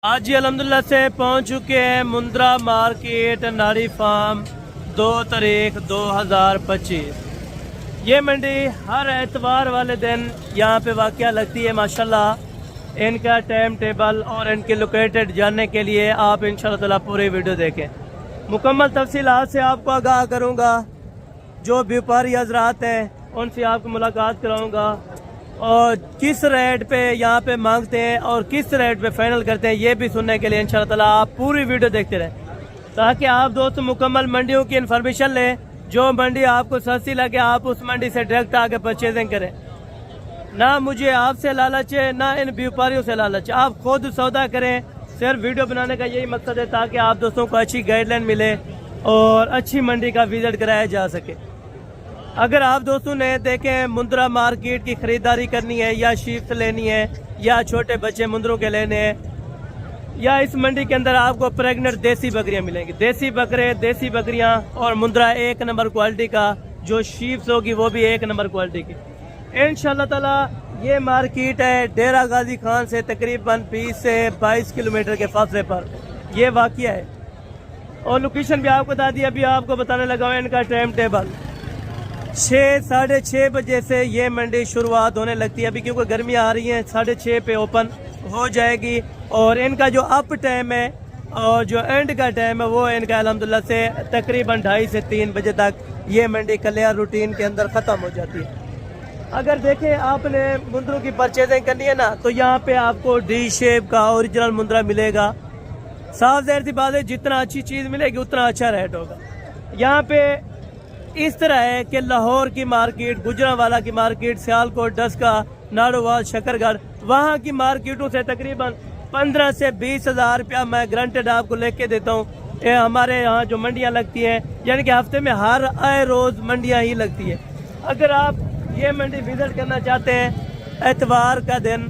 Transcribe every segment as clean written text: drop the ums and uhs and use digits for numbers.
आज जी अल्हम्दुलिल्लाह से पहुंच चुके हैं मुंद्रा मार्केट नाड़ी फार्म 2 तारीख 2025। ये मंडी हर एतवार वाले दिन यहाँ पे वाक़या लगती है। माशाल्लाह इनका टाइम टेबल और इनकी लोकेटेड जानने के लिए आप इंशाल्लाह ताला पूरी वीडियो देखें। मुकम्मल तफसीलात से आपको आगाह करूँगा। जो व्यापारी हजरात हैं उनसे आपको मुलाकात कराऊँगा और किस रेट पे यहाँ पे मांगते हैं और किस रेट पे फाइनल करते हैं ये भी सुनने के लिए इंशाल्लाह ताला आप पूरी वीडियो देखते रहें, ताकि आप दोस्तों मुकम्मल मंडियों की इन्फॉर्मेशन लें। जो मंडी आपको सस्ती लगे आप उस मंडी से डायरेक्ट आके परचेजिंग करें। ना मुझे आपसे लालच है ना इन व्यापारियों से लालच, आप खुद सौदा करें। सिर्फ वीडियो बनाने का यही मकसद है ताकि आप दोस्तों को अच्छी गाइडलाइन मिले और अच्छी मंडी का विजिट कराया जा सके। अगर आप दोस्तों ने देखें मुंद्रा मार्केट की खरीदारी करनी है या शीप्स लेनी है या छोटे बच्चे मुंद्रों के लेने हैं, या इस मंडी के अंदर आपको प्रेग्नेंट देसी बकरियां मिलेंगी। देसी बकरे, देसी बकरियां और मुंद्रा एक नंबर क्वालिटी का। जो शीप्स होगी वो भी एक नंबर क्वालिटी की इंशाल्लाह ताला। ये मार्केट है डेरा गाजी खान से तकरीबन 20 से 22 किलोमीटर के फासले पर ये वाक़या है। और लोकेशन भी आपको बता दी, अभी आपको बताने लगा हूँ इनका टाइम टेबल। 6 साढ़े 6 बजे से ये मंडी शुरुआत होने लगती है। अभी क्योंकि गर्मियाँ आ रही हैं 6:30 पे ओपन हो जाएगी। और इनका जो अप टाइम है और जो एंड का टाइम है वो इनका अल्हम्दुलिल्लाह से तकरीबन 2:30 से 3 बजे तक ये मंडी क्लियर रूटीन के अंदर ख़त्म हो जाती है। अगर देखें आपने मुंद्रों की परचेजिंग करनी है ना, तो यहाँ पे आपको डी शेप का ओरिजिनल मुंद्रा मिलेगा। साफ ज़ाहिर सी बात है, जितना अच्छी चीज़ मिलेगी उतना अच्छा रेट होगा। यहाँ पे इस तरह है कि लाहौर की मार्केट, गुजरांवाला की मार्केट, सियालकोट, डस्का, नाड़ोवाल, शकरगढ़, वहाँ की मार्केटों से तकरीबन 15 से 20 हज़ार रुपया मैं ग्रांटेड आपको लेके देता हूँ। ये हमारे यहाँ जो मंडियाँ लगती हैं, यानी कि हफ्ते में हर आए रोज़ मंडियाँ ही लगती है। अगर आप ये मंडी विजिट करना चाहते हैं, एतवार का दिन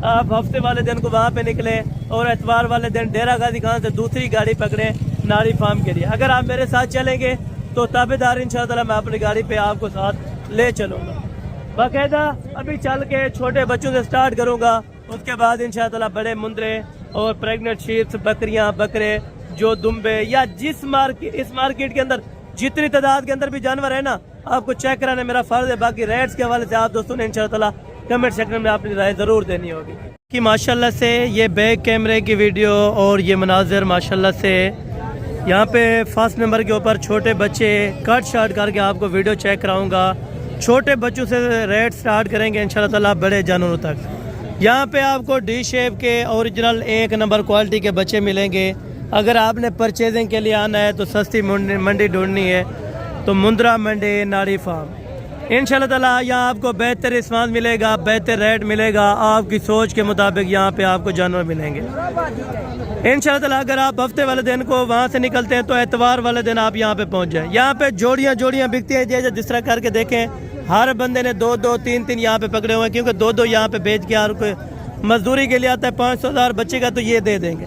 आप हफ्ते वाले दिन को वहाँ पे निकले और एतवार वाले दिन डेरा गाजी खान से दूसरी गाड़ी पकड़े नाड़ी फार्म के लिए। अगर आप मेरे साथ चलेंगे तो ताबेदार इंशाअल्लाह मैं अपनी गाड़ी पे आपको साथ ले चलूँगा बाकायदा। अभी चल के छोटे बच्चों से स्टार्ट करूँगा, उसके बाद इंशाअल्लाह बड़े मुंद्रे और प्रेग्नेंट शीप्स, बकरियाँ, बकरे, जो दुम्बे या इस मार्केट के अंदर जितनी तादाद के अंदर भी जानवर है ना, आपको चेक कराने मेरा फ़र्ज है। बाकी रेट्स के हवाले से आप दोस्तों ने इंशाअल्लाह कमेंट सेक्शन में अपनी राय ज़रूर देनी होगी। कि माशाल्लाह से ये बैक कैमरे की वीडियो और ये मनाजिर माशाल्लाह से यहाँ पे फर्स्ट नंबर के ऊपर छोटे बच्चे कट शार्ट करके आपको वीडियो चेक कराऊंगा। छोटे बच्चों से रेट स्टार्ट करेंगे इंशाल्लाह ताला बड़े जानवरों तक। यहाँ पे आपको डी शेप के ओरिजिनल एक नंबर क्वालिटी के बच्चे मिलेंगे। अगर आपने परचेजिंग के लिए आना है तो सस्ती मंडी ढूंढनी है तो मुंद्रा मंडी नाड़ी फार्म इंशाल्लाह ताला यहाँ आपको बेहतर रिस्पांस मिलेगा, बेहतर रेट मिलेगा। आपकी सोच के मुताबिक यहाँ पे आपको जानवर मिलेंगे इंशाल्लाह ताला। अगर आप हफ्ते वाले दिन को वहाँ से निकलते हैं तो एतवार वाले दिन आप यहाँ पे पहुँच जाएं। यहाँ पे जोड़ियाँ बिकती हैं। जैसे जिस तरह करके देखें, हर बंदे ने 2-2, 3-3 यहाँ पे पकड़े हुए हैं, क्योंकि 2-2 यहाँ पे बेच के हर कोई मजदूरी के लिए आता है। 500,000 बच्चे का तो ये दे देंगे।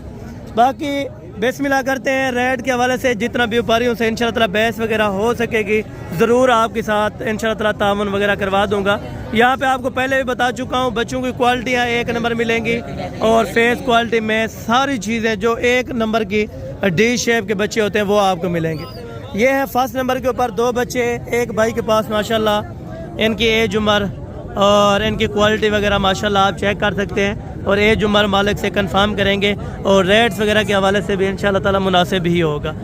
बाकी बिस्मिल्लाह करते हैं। रेट के हवाले से जितना व्यापारियों से इंशाल्लाह ताला बहस वगैरह हो सकेगी ज़रूर आपके साथ इंशाल्लाह ताला तावन वगैरह करवा दूंगा। यहाँ पे आपको पहले भी बता चुका हूँ, बच्चों की क्वालिटियाँ एक नंबर मिलेंगी और फेस क्वालिटी में सारी चीज़ें जो एक नंबर की डी शेप के बच्चे होते हैं वो आपको मिलेंगे। ये है फर्स्ट नंबर के ऊपर 2 बच्चे एक भाई के पास माशाल्लाह। इनकी एज उम्र और इनकी क्वालिटी वगैरह माशाल्लाह आप चेक कर सकते हैं और एज उम्र मालिक से कंफर्म करेंगे और रेट्स वगैरह के हवाले से भी इंशाल्लाह ताला मुनासिब ही होगा।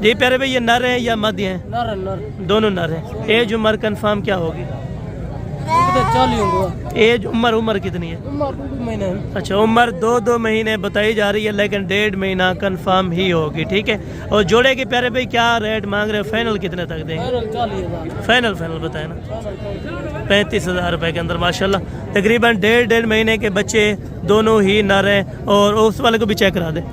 जी प्यारे भाई, ये नर हैं या मध्य हैं? नर दोनों नर हैं। एज उम्र कंफर्म क्या होगी? एज उम्र कितनी है? महीने। अच्छा, उम्र 2-2 महीने बताई जा रही है, लेकिन 1.5 महीना कंफर्म ही होगी। ठीक है। और जोड़े के प्यारे भाई क्या रेट मांग रहे हो? फाइनल कितने तक देंगे? फाइनल बताए ना 35,000 रुपए के अंदर माशाल्लाह। तकरीबन 1.5 महीने के बच्चे दोनों ही नर हैं। और उस वाले को भी चेक करा दें।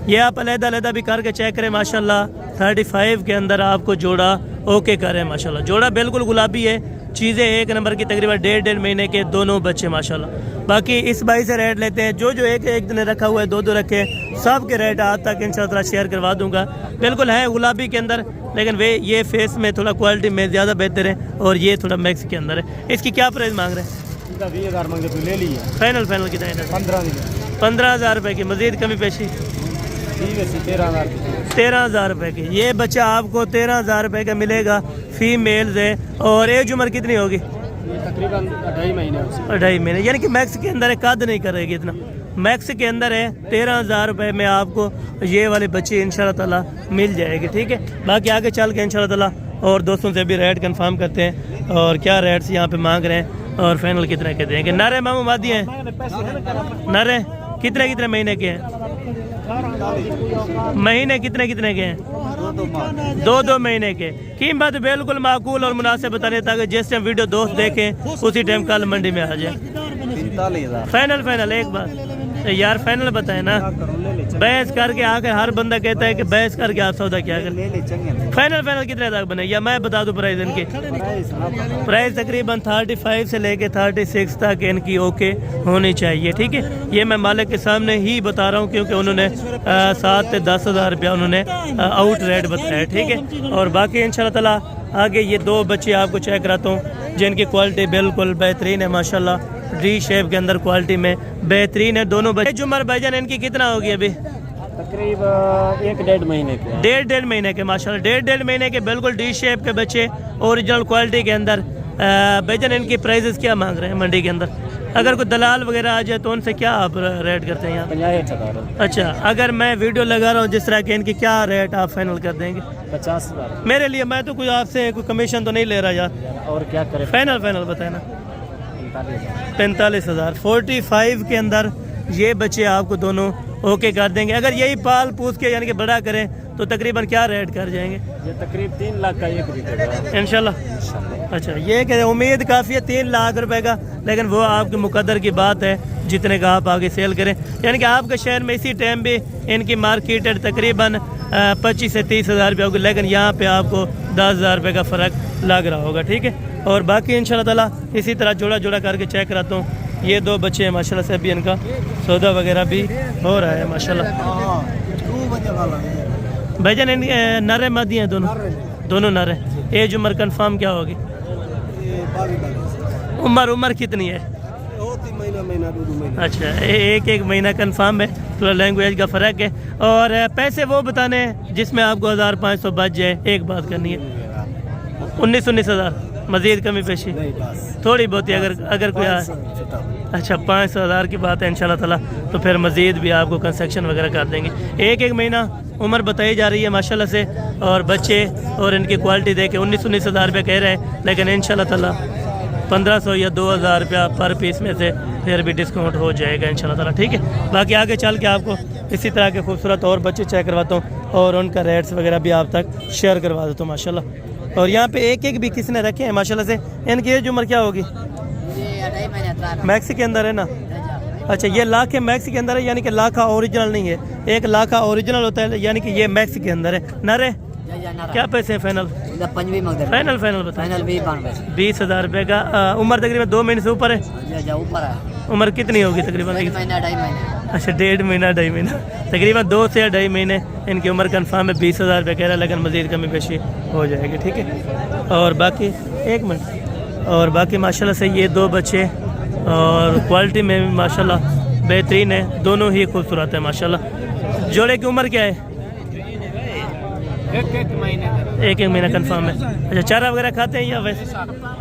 ये आप अलग-अलग भी करके चेक करें माशाल्लाह। 35 के अंदर आपको जोड़ा ओके करें माशाल्लाह। जोड़ा बिल्कुल गुलाबी है, चीज़ें एक नंबर की। तकरीबन 1.5 महीने के दोनों बच्चे माशाल्लाह। बाकी इस भाई से रेट लेते हैं। जो एक दिन रखा हुआ है, 2-2 रखे, सब के रेट आज तक इंशाल्लाह शेयर करवा दूंगा। बिल्कुल है गुलाबी के अंदर, लेकिन ये फेस में थोड़ा क्वालिटी में ज़्यादा बेहतर है और ये थोड़ा मैक्स के अंदर है। इसकी क्या प्राइस मांग रहे हैं? 20,000 मांगे तो ले ली है। फाइनल कितना है? 15 15,000 रुपये की, मजीद कमी पेशी 13,000 रुपये की। ये बच्चा आपको 13,000 रुपये का मिलेगा, फीमेल्स है। और एज उम्र कितनी होगी? तकरीबन 2.5 महीने। 2.5 महीने, यानी कि मैक्स के अंदर है, कद नहीं करेगी इतना, मैक्स के अंदर है। 13,000 रुपये में आपको ये वाले बच्चे इंशाल्लाह ताला मिल जाएगी, ठीक है। बाकी आगे चल के इंशाल्लाह ताला और दोस्तों से भी रेट कंफर्म करते हैं और क्या रेट्स यहाँ पे मांग रहे हैं और फाइनल कितने के देंगे। नरे मामू मादी हैं, नरे कितने कितने महीने के हैं? महीने कितने कितने के हैं? 2 महीने के। कीमत बिल्कुल माकूल और मुनासिब बता रहे, ताकि जिस टाइम वीडियो दोस्त देखें उसी टाइम कल मंडी में आ जाए। 45,000 फाइनल एक बात यार, फाइनल बताए ना, बहस करके आके हर बंदा कहता है कि बहस करके आप सौदा क्या करें। फाइनल कितने तक बने, या मैं बता दूं प्राइस इनकी? प्राइस तकरीबन 35 से लेके 36 तक इनकी ओके होनी चाहिए, ठीक है। ये मैं मालिक के सामने ही बता रहा हूँ, क्योंकि उन्होंने 7 से 10,000 रुपया उन्होंने आउट रेट बताया, ठीक है। और बाकी इंशाल्लाह ताला आगे ये 2 बच्चे आपको चेक कराता हूँ जिनकी क्वालिटी बिल्कुल बेहतरीन है माशाल्लाह, डी शेप के अंदर क्वालिटी में बेहतरीन है दोनों बच्चे। जुमर भाईजान इनकी कितना होगी अभी? तकरीबन 1.5 महीने के। 1.5 महीने के माशाल्लाह, 1.5 महीने के बिल्कुल डी शेप के बच्चे ओरिजिनल क्वालिटी के अंदर। भाईजान इनकी प्राइसेस क्या मांग रहे हैं मंडी के अंदर? अगर कोई दलाल वगैरह आ जाए तो उनसे क्या आप रेट करते हैं यहाँ? 50,000। अच्छा, अगर मैं वीडियो लगा रहा हूँ जिस तरह के, इनकी क्या रेट आप फाइनल कर देंगे? 50,000 मेरे लिए, मैं तो कुछ आपसे कोई कमीशन तो नहीं ले रहा यार। और क्या करें? फाइनल बताए ना। 45,000 45 के अंदर ये बच्चे आपको दोनों ओके कर देंगे। अगर यही पाल पूछ के यानी कि बड़ा करें तो तकरीबन क्या रेट कर जाएंगे? ये तकरीब 3 लाख का एक बिकेगा इंशाल्लाह। अच्छा, ये कह उम्मीद काफ़ी है 3 लाख रुपए का, लेकिन वो आपके मुकद्दर की बात है जितने का आप आगे सेल करें। यानी कि आपके शहर में इसी टाइम भी इनकी मार्केट तकरीबन 25 से 30,000 रुपये होगी, लेकिन यहाँ पे आपको 10,000 रुपये का फ़र्क लग रहा होगा, ठीक है। और बाकी इंशाल्लाह ताला इसी तरह जोड़ा करके चेक कराता हूँ। ये 2 बच्चे हैं माशाल्लाह से, अभी इनका सौदा वगैरह भी हो रहा है माशाल्लाह। भाईजान इन नरे मादी हैं दोनों नरे। एज उम्र कंफर्म क्या होगी? उम्र कितनी है? अच्छा, एक महीना कंफर्म है, थोड़ा लैंग्वेज का फ़र्क है। और पैसे वो बताने हैं जिसमें आपको 1,500 बच जाए। एक बात करनी है, 19,000 मज़ीद कमी पेशी थोड़ी बहुत ही अगर कोई अच्छा 500,000 की बात है इंशाल्लाह ताला, तो फिर मज़ीद भी आपको कंस्ट्रक्शन वगैरह कर देंगे। एक महीना उम्र बताई जा रही है माशाल्लाह से, और बच्चे और इनकी क्वालिटी देख के 19,000 रुपये कह रहे हैं, लेकिन इंशाल्लाह ताला 1,500 या 2,000 रुपया पर पीस में से फिर भी डिस्काउंट हो जाएगा इंशाल्लाह ताला, ठीक है। बाकी आगे चल के आपको इसी तरह के खूबसूरत और बच्चे चेक करवाता हूँ और उनका रेट्स वगैरह भी आप तक शेयर करवा देता हूँ माशाल्लाह। और यहाँ पे एक भी किसी ने रखे हैं माशाल्लाह से। इनकी एज उम्र क्या होगी? मैक्स के अंदर है ना? अच्छा, ये लाख है मैक्स के अंदर है, यानी कि लाखा ओरिजिनल नहीं है। एक लाखा ओरिजिनल होता है, यानी कि ये मैक्स के अंदर है। नरे क्या पैसे हैं फाइनल? फाइनल बताएं। 20,000 रुपये का। उम्र तकरीबन 2 महीने से ऊपर है। उम्र कितनी होगी तकरीबन? 1.5 अच्छा, 1.5 महीना 2.5 महीना, तकरीबन 2 से 2.5 महीने इनकी उम्र कंफर्म है। 20,000 रुपये कह रहा है, लेकिन मज़ीद कमी पेशी हो जाएगी, ठीक है। और बाकी 1 मिनट, और बाकी माशाल्लाह से ये 2 बच्चे और क्वालिटी में भी माशाल्लाह बेहतरीन है, दोनों ही खूबसूरत है माशाल्लाह। जोड़े की उम्र क्या है? 1 महीना कंफर्म है। अच्छा, चारा वगैरह खाते हैं या वैसे?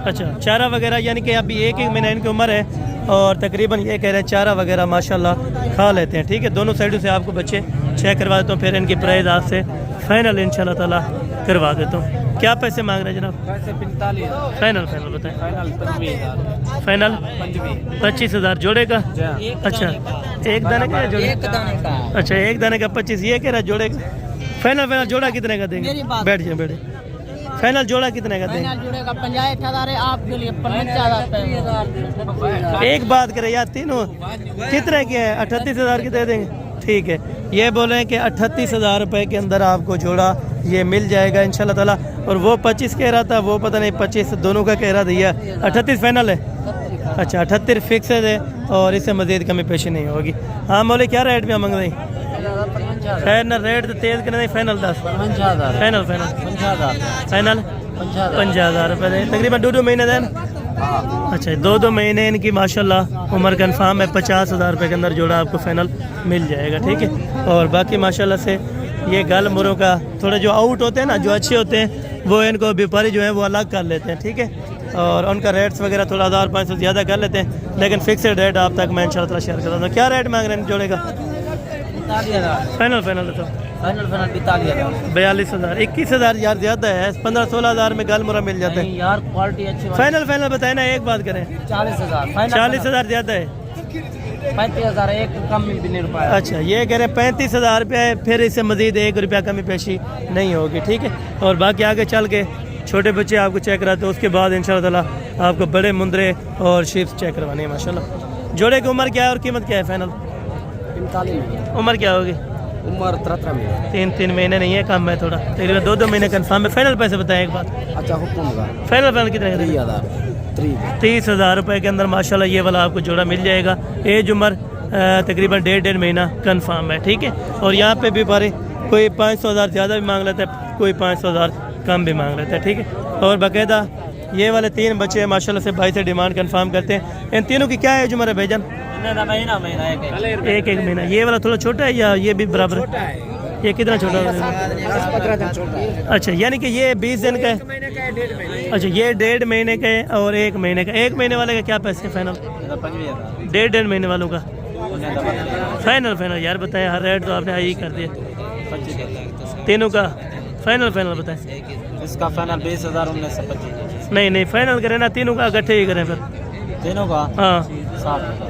अच्छा, चारा वगैरह, यानी कि अभी 1 महीना इनकी उम्र है और तकरीबन ये कह रहे हैं चारा वगैरह माशाल्लाह खा लेते हैं, ठीक है। दोनों साइडों से आपको बच्चे चेक करवा देता हूँ, फिर इनकी प्राइस आपसे फाइनल इंशाल्लाह ताला करवा देता हूँ। क्या पैसे मांग रहे हैं जनाब? 45,000 फाइनल बताएं। फाइनल 25,000 जोड़े का। अच्छा, एक दाने का जोड़े? अच्छा, एक दाने का 25, ये कह रहा है जोड़े का। फाइनल जोड़ा कितने का देंगे? बैठ जाए। फाइनल जोड़ा कितने का देंगे? 50,000 है आपके लिए। 50,000। एक बात करें यार, तीनों कितने के हैं? 38,000 के दे देंगे, ठीक है। ये बोले कि 38,000 रुपये के अंदर आपको जोड़ा ये मिल जाएगा इंशाल्लाह ताला। और वो 25 कह रहा था, वो पता नहीं 25 दोनों का कह रहा था। यह 38 फाइनल है। अच्छा, 38 फिक्स है और इससे मज़ीद कमी पेशी नहीं होगी। हाँ मौले, क्या रेट में मांग रही? खैर ना, रेट तो तेज करना नहीं, फाइनल 10। फाइनल 50,000 रुपये दे, तकरीबन 2 महीने दें। अच्छा 2 महीने इनकी माशाल्लाह उम्र कन्फर्म है। 50,000 रुपये के अंदर जोड़ा आपको फाइनल मिल जाएगा, ठीक है। और बाकी माशाल्लाह से ये गल मुरों का थोड़े जो आउट होते हैं ना, जो अच्छे होते हैं वो इनको व्यापारी जो है वो अलग कर लेते हैं, ठीक है। और उनका रेट्स वगैरह थोड़ा 1,500 ज़्यादा कर लेते हैं, लेकिन फिक्सड रेट आप तक मैं इंशाल्लाह शेयर करता हूँ। क्या रेट मांग रहे हैं जोड़े का? 42,000 फाइनल फाइनल तो फाइनल 42,000 42,000 21,000 यार ज़्यादा है। 15-16,000 में गल मुरा मिल जाता है यार, क्वालिटी अच्छी फाइनल फाइनल बताए ना, एक बात करें 40,000 फाइनल 40,000 ज़्यादा है। 35,000 एक कम भी नहीं रुपया। अच्छा ये कह रहे हैं 35,000 रुपये है, फिर इससे मजीद 1 रुपया कमी पेशी नहीं होगी, ठीक है। और बाकी आगे चल के छोटे बच्चे आपको चेक कराते हैं, उसके बाद इंशाल्लाह आपको बड़े मुंदरे और शीप्स चेक करवाने हैं माशाल्लाह। जोड़े की उम्र क्या है और कीमत क्या है फाइनल? 45 उम्र क्या होगी? उम्र 33 में। 3 महीने नहीं है, कम है थोड़ा, तकरीबन 2 महीने कन्फर्म है। फाइनल पैसे बताएं एक बात। अच्छा हुक्म का फाइनल कितने का? 30,000 30,000 रुपये के अंदर माशाल्लाह ये वाला आपको जोड़ा मिल जाएगा। एज उम्र तकरीबन 1.5 महीना कन्फर्म है, ठीक है। और यहाँ पे भी बारे कोई 500,000 ज़्यादा भी मांग लेता है, कोई 500,000 कम भी मांग लेता है, ठीक है। और बाकायदा ये वाले 3 बच्चे माशाल्लाह से भाई से डिमांड कन्फर्म करते हैं। इन तीनों की क्या एज उम्र है भाईजान? महीना एक महीना। ये वाला थोड़ा छोटा है या ये भी बराबर है? ये कितना छोटा है? 15 दिन छोटा। अच्छा यानी कि ये 20 दिन का है। अच्छा ये 1.5 महीने का है और 1 महीने का। 1 महीने वाले का क्या पैसे फाइनल? 1.5 महीने वालों का फाइनल यार बताएं। हर रेट तो आपने हाई कर दिया। तीनों का फाइनल बताएं। इसका फाइनल 20,000 1925। नहीं फाइनल करें ना, तीनों का इकट्ठे ही करें फिर। तीनों का हाँ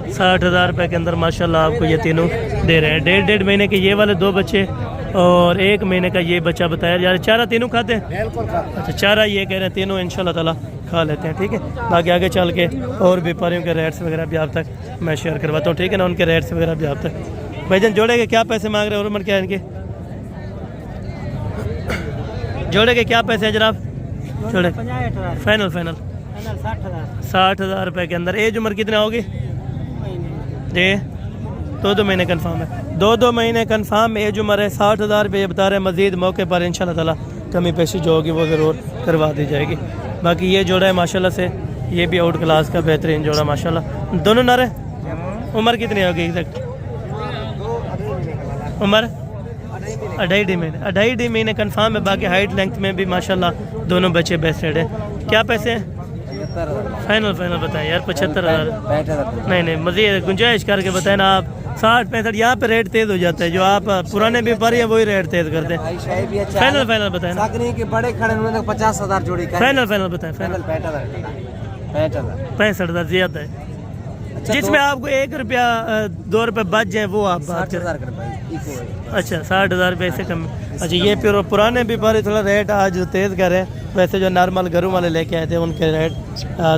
60,000 रुपये के अंदर माशाल्लाह आपको ये तीनों दे रहे हैं। 1.5 महीने के ये वाले 2 बच्चे और 1 महीने का ये बच्चा बताया यार। चारा तीनों खाते हैं? अच्छा चारा ये कह रहे हैं तीनों इंशाल्लाह ताला खा लेते हैं, ठीक है। बाकी आगे चल के और व्यापारियों के रेट्स वगैरह भी आप तक मैं शेयर करवाता हूँ, ठीक है ना। उनके रेट्स वगैरह भी आप तक। भाईजान जोड़े के क्या पैसे मांग रहे हैं और उम्र क्या है इनके? जोड़े के क्या पैसे हैं जनाब? जोड़े फाइनल 60,000 रुपये के अंदर। एज उम्र कितना होगी जी? 2 महीने कन्फर्म है। 2 महीने कन्फर्म एज उम्र है। 60,000 रुपये बता रहे हैं। मज़ीद मौके पर इंशाल्लाह ताला कमी पेशी जो होगी वो ज़रूर करवा दी जाएगी। बाकी ये जोड़ा है माशाल्लाह से, ये भी आउट क्लास का बेहतरीन जोड़ा माशाल्लाह। दोनों नर है। उम्र कितनी होगी एग्जैक्ट? उम्र 2.5 महीने कन्फर्म है। बाकी हाइट लेंथ में भी माशाल्लाह दोनों बच्चे बेस्टेड है। क्या पैसे हैं फाइनल बताएं यार? 75,000 नहीं मज़ीद गुंजाइश करके बताएं ना आप। 60-65 यहाँ पे रेट तेज़ हो जाता है। जो आप पुराने व्यापारी है वही रेट तेज़ करते हैं। फाइनल बताएं ना। बड़े खड़े 50,000 जोड़ी का। फाइनल बताएं। 65,000 ज़्यादा है। जिसमें आपको 1 रुपया 2 रुपये बच जाए वो आप बात करें। अच्छा 60,000 रुपये से कम। अच्छा ये फिर पुराने व्यापारी थोड़ा रेट आज तेज़ करें, वैसे जो नॉर्मल घरों वाले लेके आए थे उनके रेट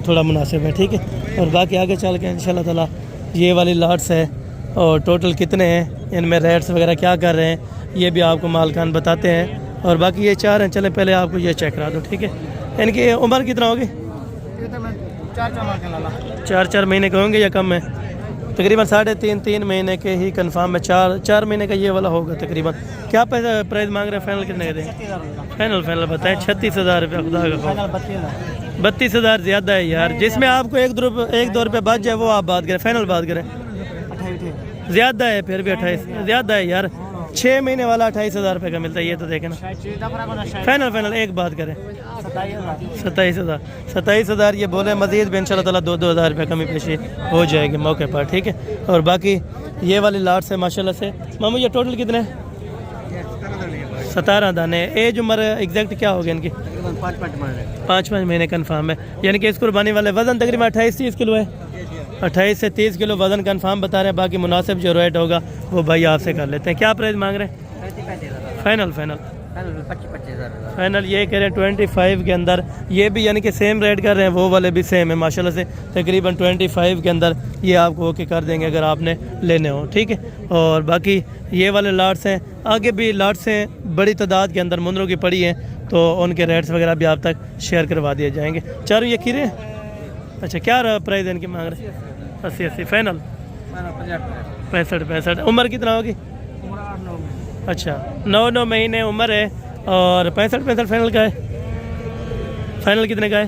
थोड़ा मुनासिब है, ठीक है। और बाकी आगे चल के इंशाल्लाह ताला ये वाली लॉट्स है और टोटल कितने हैं, इनमें रेट्स वगैरह क्या कर रहे हैं ये भी आपको मालकान बताते हैं। और बाकी ये 4 हैं। चले पहले आपको ये चेक करा दो, ठीक है। इनकी उम्र कितना होगी? 4 महीने के होंगे या कम है? तकरीबन 3.5 महीने के ही कंफर्म है। 4 महीने का ये वाला होगा तकरीबन। क्या पैसा प्राइस मांग रहे हैं? फाइनल कितने दें? फाइनल बताएं। 36,000 रुपया खुदा का। 32,000 ज़्यादा है यार। जिसमें आपको 1-2 रुपये बच जाए वो आप बात करें। फाइनल बात करें। ज़्यादा है फिर भी 28 ज़्यादा है यार। 6 महीने वाला 28,000 रुपये का मिलता है, ये तो देखें ना। फाइनल एक बात करें। 27,000 ये बोले। मज़ीद भी इंशाल्लाह ताला 2,000 रुपये कमी पेशी हो जाएगी मौके पर, ठीक है। और बाकी ये वाली लाट से माशाल्लाह से मामू ये टोटल कितने? 17 दाने। एज उम्र एग्जैक्ट क्या होगी इनकी? 5 महीने कन्फर्म है। यानी कि इस कुर्बानी वाले वज़न तकरीबन 28-30 किलो है। 28 से 30 किलो वज़न कन्फर्म बता रहे हैं। बाकी मुनासिब जो रेट होगा वो भाई आपसे कर लेते हैं। क्या प्राइस मांग रहे हैं? फाइनल ये कह रहे हैं 25 के अंदर। ये भी यानी कि सेम रेट कर रहे हैं, वो वाले भी सेम है माशाल्लाह से। तकरीबन 25 के अंदर ये आपको ओके कर देंगे अगर आपने लेने हो, ठीक है। और बाकी ये वाले लाट्स हैं, आगे भी लाट्स हैं बड़ी तादाद के अंदर मुंदरों की पड़ी हैं, तो उनके रेट्स वगैरह भी आप तक शेयर करवा दिए जाएंगे। चारों ये खीरे? अच्छा क्या प्राइस है इनकी मांग रहे हैं? 80 फाइनल 65। उम्र कितना होगी? अच्छा 9 महीने उम्र है। और 65 फाइनल का है। फाइनल कितने का है?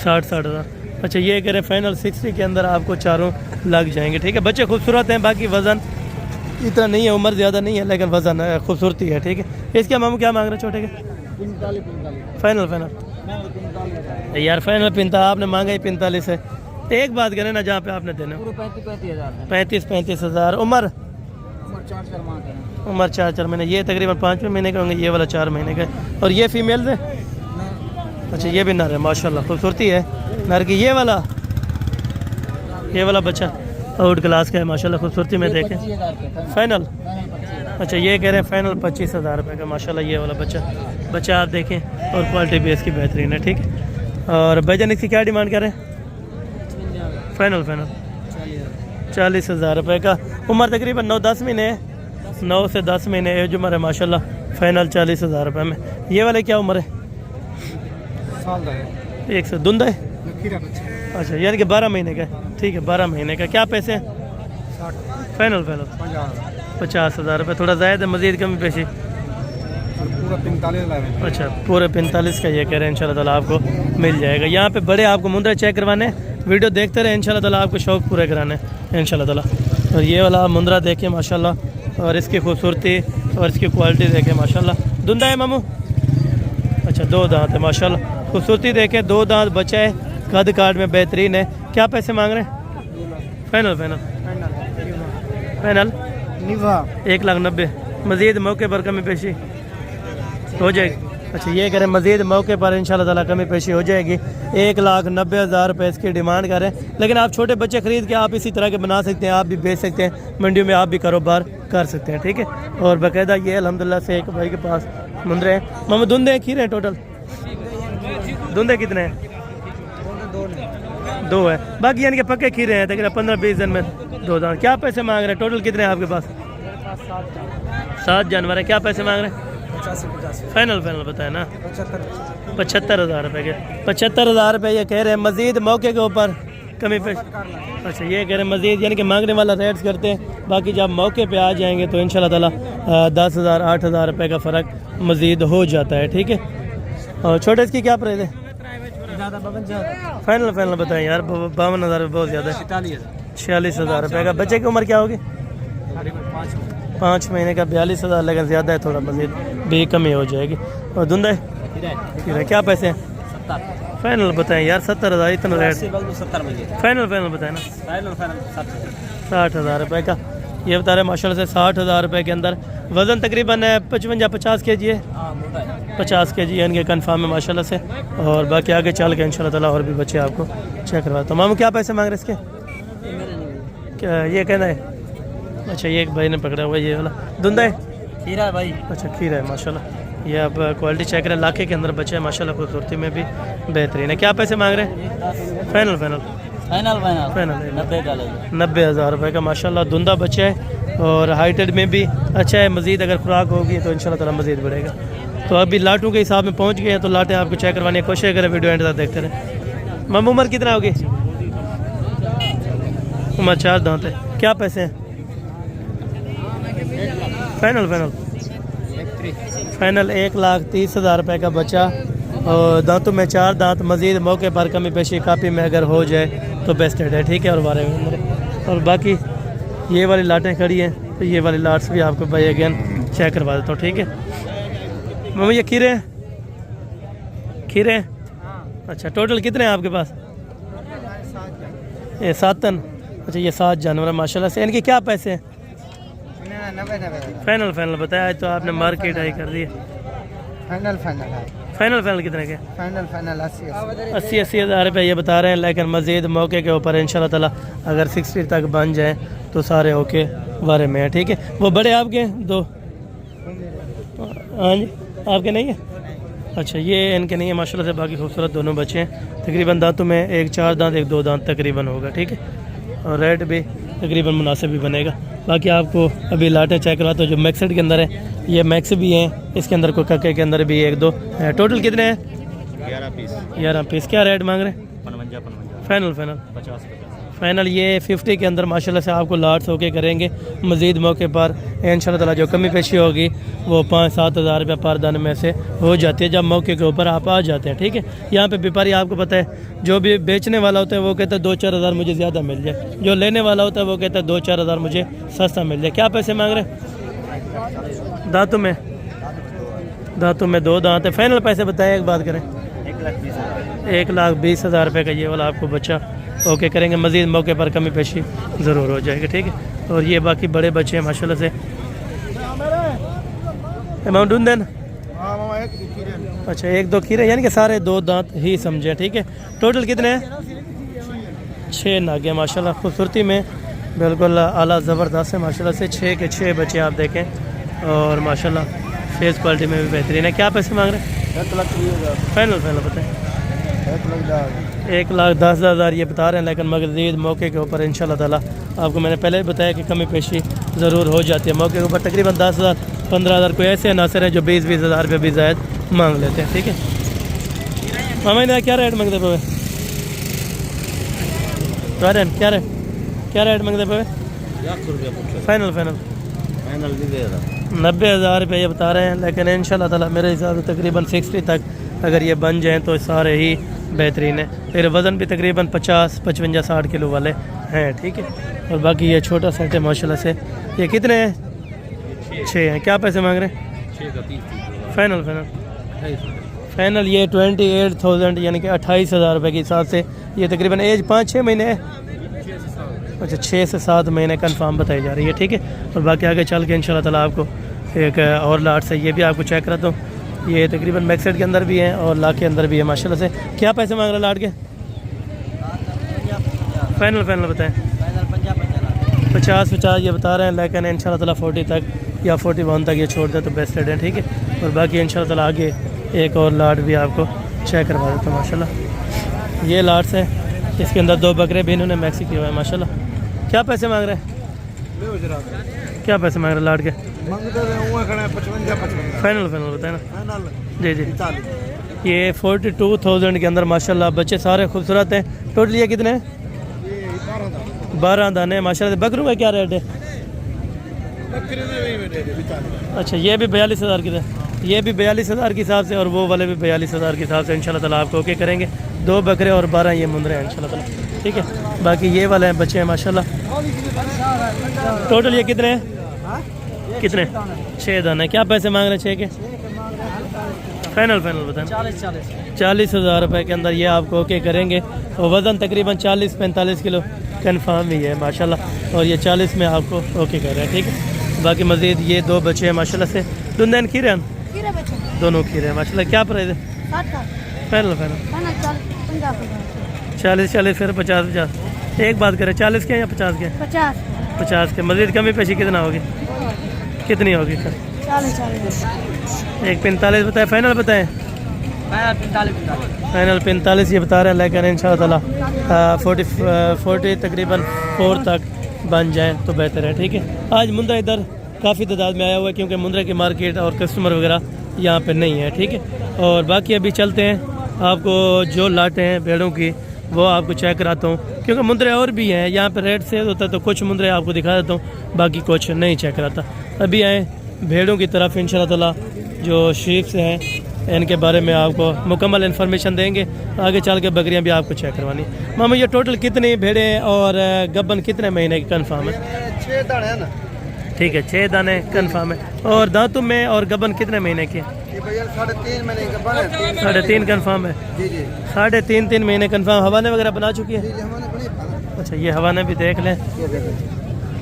60 हज़ार। अच्छा ये कह रहे हैं फाइनल 60 के अंदर आपको चारों लग जाएंगे, ठीक है। बच्चे खूबसूरत हैं, बाकी वज़न इतना नहीं है, उम्र ज़्यादा नहीं है, लेकिन वज़न खूबसूरती है, ठीक है। इसके मामू क्या मांग रहे हैं छोटे के? 45 यार फाइनल 45, आपने मांगा ही 45 है। तो एक बात करें ना, जहाँ पे आपने देना 35 हज़ार। उम्र 4 महीने, ये तकरीबन 5वें महीने के होंगे, ये वाला 4 महीने का। और ये फीमेल है? अच्छा ये भी नर है, माशाल्लाह खूबसूरती है नर की। ये वाला बच्चा आउट क्लास का है माशाल्लाह, खूबसूरती में देखें। फाइनल अच्छा ये कह रहे हैं फाइनल 25,000 रुपये का माशाल्लाह ये वाला बच्चा आप देखें, और क्वालिटी भी इसकी बेहतरीन है, ठीक है। और भाईजान इसकी क्या डिमांड कर रहे हैं? फाइनल 40,000 रुपये का। उम्र तकरीबन 9-10 महीने है, 9 से 10 महीने एज उम्र है माशाल्लाह। फाइनल 40,000 रुपये में। ये वाले क्या उम्र है? 1 से धुंध है। अच्छा यानी कि 12 महीने का है, ठीक है 12 महीने का। क्या पैसे हैं? फाइनल 50,000 रुपये, थोड़ा ज़्यादा है, मज़ीद कमी पेशी? अच्छा पूरे 45 का ये कह रहे हैं, इंशाल्लाह ताला आपको मिल जाएगा। यहाँ पे बड़े आपको मुंद्रा चेक करवाने, वीडियो देखते रहे, इंशाल्लाह ताला आपको शौक़ पूरे कराने इंशाल्लाह ताला। और ये वाला मुंद्रा देखें माशाल्लाह, और इसकी खूबसूरती और इसकी क्वालिटी देखें माशाल्लाह। धुंधा है मामू? अच्छा 2 दांत है माशाल्लाह, खूबसूरती देखें, 2 दांत बच्चा है, कद काट में बेहतरीन है। क्या पैसे मांग रहे हैं? फाइनल 1,90,000। मज़ीद मौके पर कमी पेशी हो जाएगी? अच्छा ये करें मज़ीद मौके पर इंशाल्लाह ताला कमी पेशी हो जाएगी। 1,90,000 रुपये इसकी डिमांड करें, लेकिन आप छोटे बच्चे ख़रीद के आप इसी तरह के बना सकते हैं, आप भी बेच सकते हैं, मंडियों में आप भी कारोबार कर सकते हैं, ठीक है। और बाकायदा ये अल्हम्दुलिल्लाह से एक भाई के पास मुंद्रे हैं। मामा धुंधे हैं, खीरे हैं? टोटल धुंधे कितने हैं? 2 है, बाकी यानी कि पक्के खीरे हैं, तकरीबन 15-20 दिन में 2 दांत। क्या पैसे मांग रहे हैं? टोटल कितने हैं आपके पास? 7 जानवर है। क्या पैसे मांग रहे हैं? 85। फाइनल बताए ना 75,000 रुपये के। 75,000 रुपये ये कह रहे हैं, मज़ीद मौके के ऊपर कमी पेश। अच्छा ये कह रहे हैं मज़ीद, यानी कि मांगने वाला रेट्स करते हैं, बाकी जब मौके पे आ जाएंगे तो इंशाल्लाह ताला 10,000 8,000 रुपये का फ़र्क मज़ीद हो जाता है, ठीक है। और छोटे इसकी क्या प्राइस है? फाइनल बताएं यार, 52,000 रुपये बहुत ज़्यादा है। 46,000 रुपये का। बच्चे की उम्र क्या होगी? 5 महीने का 42,000, लेकिन ज़्यादा है, थोड़ा मज़ीद भी कमी हो जाएगी। और धुंधा है? क्या पैसे हैं? फाइनल बताएं यार, 70,000 इतना रेट। फाइनल बताएं ना। 60,000 रुपये का ये बता रहे हैं माशाल्लाह से। 60,000 रुपये के अंदर वज़न तकरीबन 55-50 kg है, 50 kg यानी कि कन्फर्म है माशाल्लाह से। और बाकी आगे चल के इंशाल्लाह ताला और भी बच्चे आपको चेक करवाता हूँ। मामू क्या पैसे मांग रहे इसके? क्या ये कहना है? अच्छा ये एक भाई ने पकड़ा हुआ ये वाला। धुंधा है? खीरा है भाई। अच्छा खीरा है माशाल्लाह। ये आप क्वालिटी चेक करें, लाखे के अंदर बच्चे हैं माशाल्लाह, खूबसूरती में भी बेहतरीन है। क्या पैसे मांग रहे हैं? फाइनल 90,000 रुपये का माशाल्लाह। धुंधा बच्चा है और हाइटेड में भी अच्छा है, मज़ीद अगर खुराक होगी तो इंशाल्लाह ताला मज़ीद बढ़ेगा। तो अभी लाटों के हिसाब में पहुँच गए हैं, तो लाटें आपको चेक करवाने की कोशिश करें, वीडियो एंड तक देखते रहें। मम उम्र कितना होगी? उम्र 4 दांत है। क्या पैसे हैं? फाइनल 1,30,000 रुपये का बच्चा, और दांतों में 4 दांत, मज़ीद मौके पर कमी पेशी कापी में अगर हो जाए तो बेस्ट है, ठीक है। और बारे में और बाकी ये वाली लाटें खड़ी हैं, तो ये वाली लाट्स भी आपको भाई अगेन चेक करवा देता हूँ, ठीक है। मम्मी ये खीरे हैं? अच्छा टोटल कितने हैं आपके पास? ये 7 टन। अच्छा ये 7 जानवर माशाल्लाह से। इनके क्या पैसे हैं? फाइनल बताया तो आपने मार्केट हाई कर दी है। फाइनल कितने के? 80,000 रुपये ये बता रहे हैं, लेकिन मज़ीद मौके के ऊपर इंशाल्लाह ताला अगर 60 तक बन जाए तो सारे ओके बारे में है, ठीक है। वो बड़े आपके 2? हाँ जी आपके नहीं है? अच्छा ये इनके नहीं है माशाल्लाह से। बाकी खूबसूरत दोनों बच्चे हैं, तकरीबन दांतों में एक 4 दांत एक 2 दांत तकरीबन होगा, ठीक है। और रेट भी तकरीबन मुनासिब भी बनेगा। बाकी आपको अभी लाटें चेक करवाता हूँ जो मैक्सेट के अंदर है। ये मैक्स भी हैं, इसके अंदर कोई कक्के के अंदर भी 1-2 है। टोटल कितने हैं? 11 पीस। क्या रेट मांग रहे हैं? 55। फाइनल फाइनल ये 50 के अंदर माशाल्लाह से आपको लाट्स होके करेंगे। मज़ीद मौके पर इंशाल्लाह ताला जो कमी पेशी होगी वो 5-7 हज़ार रुपये पर दाने में से हो जाती है जब मौके के ऊपर आप आ जाते हैं। ठीक है, यहाँ पे व्यापारी आपको पता है जो भी बेचने वाला होता है वो कहता है 2-4 हज़ार मुझे ज़्यादा मिल जाए, जो लेने वाला होता है वो कहता है 2-4 हज़ार मुझे सस्ता मिल जाए। क्या पैसे मांग रहे? दांतों में 2 दांत है। फाइनल पैसे बताएं, एक बात करें। 1,20,000 रुपये का ये वाला आपको बच्चा ओके करेंगे। मज़ीद मौके पर कमी पेशी ज़रूर हो जाएगी। ठीक है, और ये बाकी बड़े बच्चे हैं माशाल्लाह से। अमाउंट देन अच्छा 1-2 खीरे यानी कि सारे 2 दांत ही समझे। ठीक है, टोटल कितने हैं? 6 नागे माशाल्लाह, खूबसूरती में बिल्कुल आला ज़बरदस्त है माशाल्लाह से। 6 के 6 बच्चे आप देखें और माशाल्लाह फेस क्वालिटी में भी बेहतरीन है। क्या पैसे मांग रहे हैं? फाइनल बताएं। 1,10,000 ये बता रहे हैं, लेकिन मज़ीद मौके के ऊपर इंशाल्लाह ताला आपको मैंने पहले भी बताया कि कमी पेशी ज़रूर हो जाती है। मौके के ऊपर तकरीबन 10,000 15,000 कोई ऐसे नासर हैं जो 20-20 हज़ार रुपये भी ज़ायद मांग लेते हैं। ठीक है, मामा इधर क्या रेट मांगते पे? क्या रेट मांगते पे? फाइनल 90,000 रुपये ये बता रहे हैं, लेकिन इंशाल्लाह ताला मेरे हिसाब से तकरीबन 60 तक अगर ये बन जाएँ तो सारे ही बेहतरीन है। फिर वज़न भी तकरीबन 50, 55, 60 किलो वाले हैं। ठीक है, और बाकी ये छोटा सेट है माशाल्लाह से। ये कितने हैं? 6 हैं। क्या पैसे मांग रहे हैं? फाइनल ये 28,000 यानी कि 28,000 रुपये के हिसाब से। ये तकरीबन एज 5-6 महीने है। अच्छा 6 से 7 महीने कन्फर्म बताई जा रही है। ठीक है, और बाकी आगे चल के इंशाल्लाह ताला आपको एक और लाट से ये भी आपको चेक कराता हूँ। ये तकरीबन मैक्सेट के अंदर भी हैं और लाख के अंदर भी है माशाल्लाह से। क्या पैसे मांग रहे हैं लाट के? फाइनल बताएं। 50 ये बता रहे हैं, लेकिन इंशाल्लाह ताला 40 तक या 41 तक ये छोड़ दे तो बेस्ट रेट है। ठीक है, और बाकी इंशाल्लाह ताला आगे एक और लाट भी आपको चेक करवा देता हूँ माशाल्लाह। ये लाट्स है, इसके अंदर 2 बकरे भी इन्होंने मैक्सी किए हुए हैं माशाल्लाह। क्या पैसे मांग रहे हैं? क्या पैसे मांग रहे हैं लाट के? फाइनल बताए ना। जी ये 42,000 के अंदर माशाल्लाह बच्चे सारे खूबसूरत हैं। टोटल ये कितने हैं? 12 दाने माशाल्लाह। बकरों का क्या रेट है? अच्छा ये भी 42,000 की था, ये भी 42,000 के हिसाब से और वो वाले भी 42,000 के हिसाब से इंशाल्लाह ताला आपको ओके करेंगे। 2 बकरे और 12 ये मुंदरे हैं इंशाल्लाह ताला। ठीक है, बाकी ये वाले हैं बच्चे हैं माशाल्लाह। टोटल ये कितने हैं? कितने? 6 दाने। क्या पैसे मांग रहे हैं 6 के? फाइनल बताएं। 40,000 रुपये के अंदर ये आपको ओके करेंगे और वज़न तकरीबन 40-45 किलो कन्फर्म ही है माशाल्लाह, और ये 40 में आपको ओके कर रहे हैं। ठीक है, बाकी मज़ीद ये 2 बच्चे हैं माशाल्लाह से। दुंदैन खीरे हैं? दोनों खीरे हैं माशाल्लाह। क्या प्राइस है? फाइनल 40 फिर 50। एक बात करें 40 के या 50 के? 50 के। मज़ीद कमी पेशी कितना होगी? कितनी होगी? 1,45 बताएं। फाइनल बताएं। फाइनल 45 ये बता रहे हैं, लेकिन इंशाल्लाह ताला 40 तकरीबन 4 तक बन जाए तो बेहतर है। ठीक है, आज मुंद्रा इधर काफ़ी तादाद में आया हुआ है क्योंकि मुंद्रा की मार्केट और कस्टमर वगैरह यहाँ पे नहीं है। ठीक है, और बाकी अभी चलते हैं, आपको जो लाटे हैं भेड़ों की वो आपको चेक कराता हूँ, क्योंकि मुंद्रे और भी हैं यहाँ पे रेट से होता है तो कुछ मुंद्रे आपको दिखा देता हूँ, बाकी कुछ नहीं चेक कराता। अभी आए भेड़ों की तरफ, इंशाल्लाह ताला जो शीप्स हैं इनके बारे में आपको मुकम्मल इन्फॉर्मेशन देंगे। आगे चल के बकरियाँ भी आपको चेक करवानी। मामा ये टोटल कितनी भेड़ें और गब्बन कितने महीने की कन्फर्म है? 6 दाने है ना। ठीक है, 6 दाने कन्फर्म है। और दांतों में और गब्बन कितने महीने की है? 3.5 महीने का बना है। 3.5 कन्फर्म है। जी 3.5 महीने कन्फर्म। हवाने वगैरह बना चुकी है? अच्छा ये हवाने भी देख लें।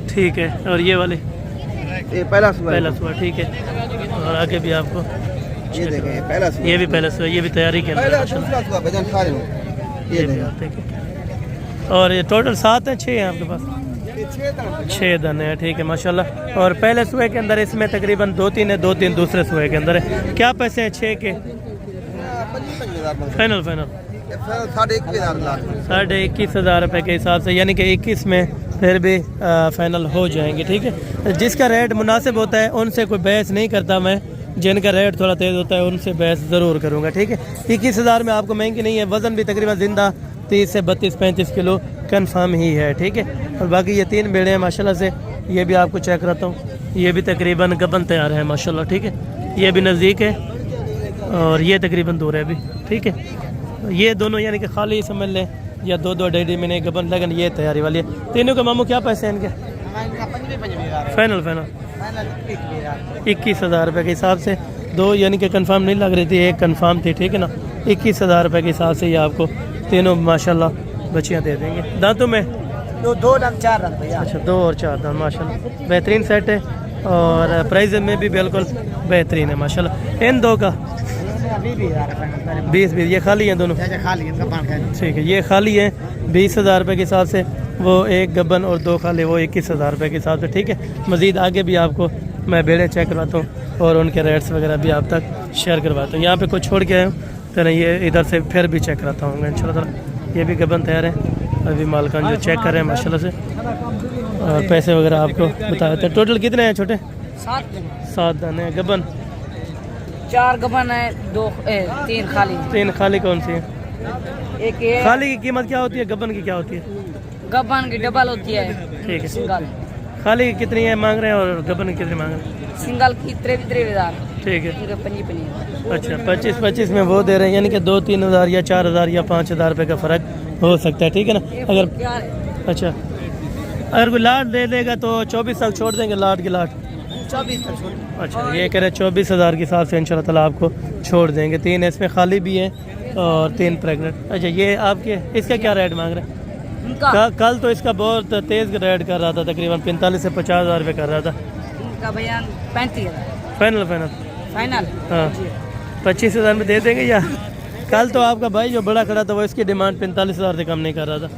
ठीक है, और ये वाली ये पहला सुबह। ठीक है, और आगे भी आपको ये देखें, पहला सुबह, ये भी पहला सुबह, ये भी तैयारी के अंदर है। ये देखें। और ये टोटल 7 हैं 6 हैं आपके पास? 6 दाने हैं। ठीक है माशाल्लाह। और पहले सुबह के अंदर इसमें तकरीबन 2-3 है, 2-3 दूसरे सुबह के अंदर है। क्या पैसे हैं 6 के? फाइनल 21,500 रुपये के हिसाब से, यानी कि 21 में फिर भी फाइनल हो जाएंगे। ठीक है, जिसका रेट मुनासिब होता है उनसे कोई बहस नहीं करता मैं, जिनका रेट थोड़ा तेज़ होता है उनसे बहस ज़रूर करूँगा। ठीक है, 21,000 में आपको महंगी नहीं है। वज़न भी तकरीबन ज़िंदा 30 से 32-35 किलो कंफर्म ही है, ठीक है। और बाकी ये 3 भेड़े हैं माशाल्लाह से, ये भी आपको चेक कराता हूँ। ये भी तकरीबन गबन तैयार है माशाल्लाह, ठीक है। ये भी नज़दीक है और ये तकरीबन दूर है अभी, ठीक है। ये दोनों यानी कि खाली समझ लें या 2-2 डेढ़ महीने गबन, लेकिन ये तैयारी वाली है। तीनों के मामू क्या पैसे हैं इनके? फाइनल 21,000 रुपये के हिसाब से। 2 यानी कि कंफर्म नहीं लग रही थी, 1 कंफर्म थी, ठीक है ना। 21,000 रुपये के हिसाब से ये आपको तीनों माशाल्लाह बच्चियाँ दे देंगे। दांतों में 2 दांत 4 दांत भैया। अच्छा 2 और 4 दांत माशाल्लाह, बेहतरीन सेट है और प्राइस में भी बिल्कुल बेहतरीन है माशाल्लाह। इन 2 का 20 ये खाली हैं दोनों, ठीक है। ये खाली है 20,000 रुपये के हिसाब से, वो 1 गबन और 2 खाली, वो 21,000 रुपये के हिसाब से, ठीक है। मज़ीद आगे भी आपको मैं भेड़ें चेक करवाता हूँ और उनके रेट्स वगैरह भी आप तक शेयर करवाता हूँ। यहाँ पे कुछ छोड़ के आया हूँ, फिर ये इधर से फिर भी चेक कराता हूँ इंशाल्लाह ताला। ये भी गबन तैयार है, अभी मालकान जो चेक कर रहे हैं माशाल्लाह से, और पैसे वगैरह आपको बता देते हैं। टोटल कितने हैं छोटे? 7 दाने हैं। गबन 4 गबन है, 3 खाली। 3 खाली कौन सी है? एक ये खाली की कीमत क्या होती है, गबन की क्या होती है? गबन की डबल होती है, ठीक है। सिंगल। खाली की कितनी है मांग रहे हैं और गबन की कितनी मांग रहे हैं? सिंगल की 23,000, ठीक है। 25,000। अच्छा 25 में वो दे रहे हैं, यानी कि 2-3 हज़ार या 4 हज़ार या 5 हज़ार रुपये का फ़र्क हो सकता है, ठीक है ना। अगर अच्छा अगर कोई लाट दे देगा तो 24 तक छोड़ देंगे, लाट की लाट 24 तक छोड़। अच्छा ये कह रहे हैं 24,000 के हिसाब से इंशाल्लाह ताला आपको छोड़ देंगे। 3 इसमें खाली भी है और 3 प्रेगनेंट। अच्छा ये आपके इसका क्या रेट मांग रहे हैं? उनका कल तो इसका बहुत तेज़ रेट कर रहा था, तकरीबन 45 से 50 हज़ार रुपये कर रहा था। इनका बयान 35,000 फाइनल फाइनल। हाँ 25,000 में दे देंगे या? कल तो आपका भाई जो बड़ा खड़ा था वो इसकी डिमांड 45,000 से कम नहीं कर रहा था।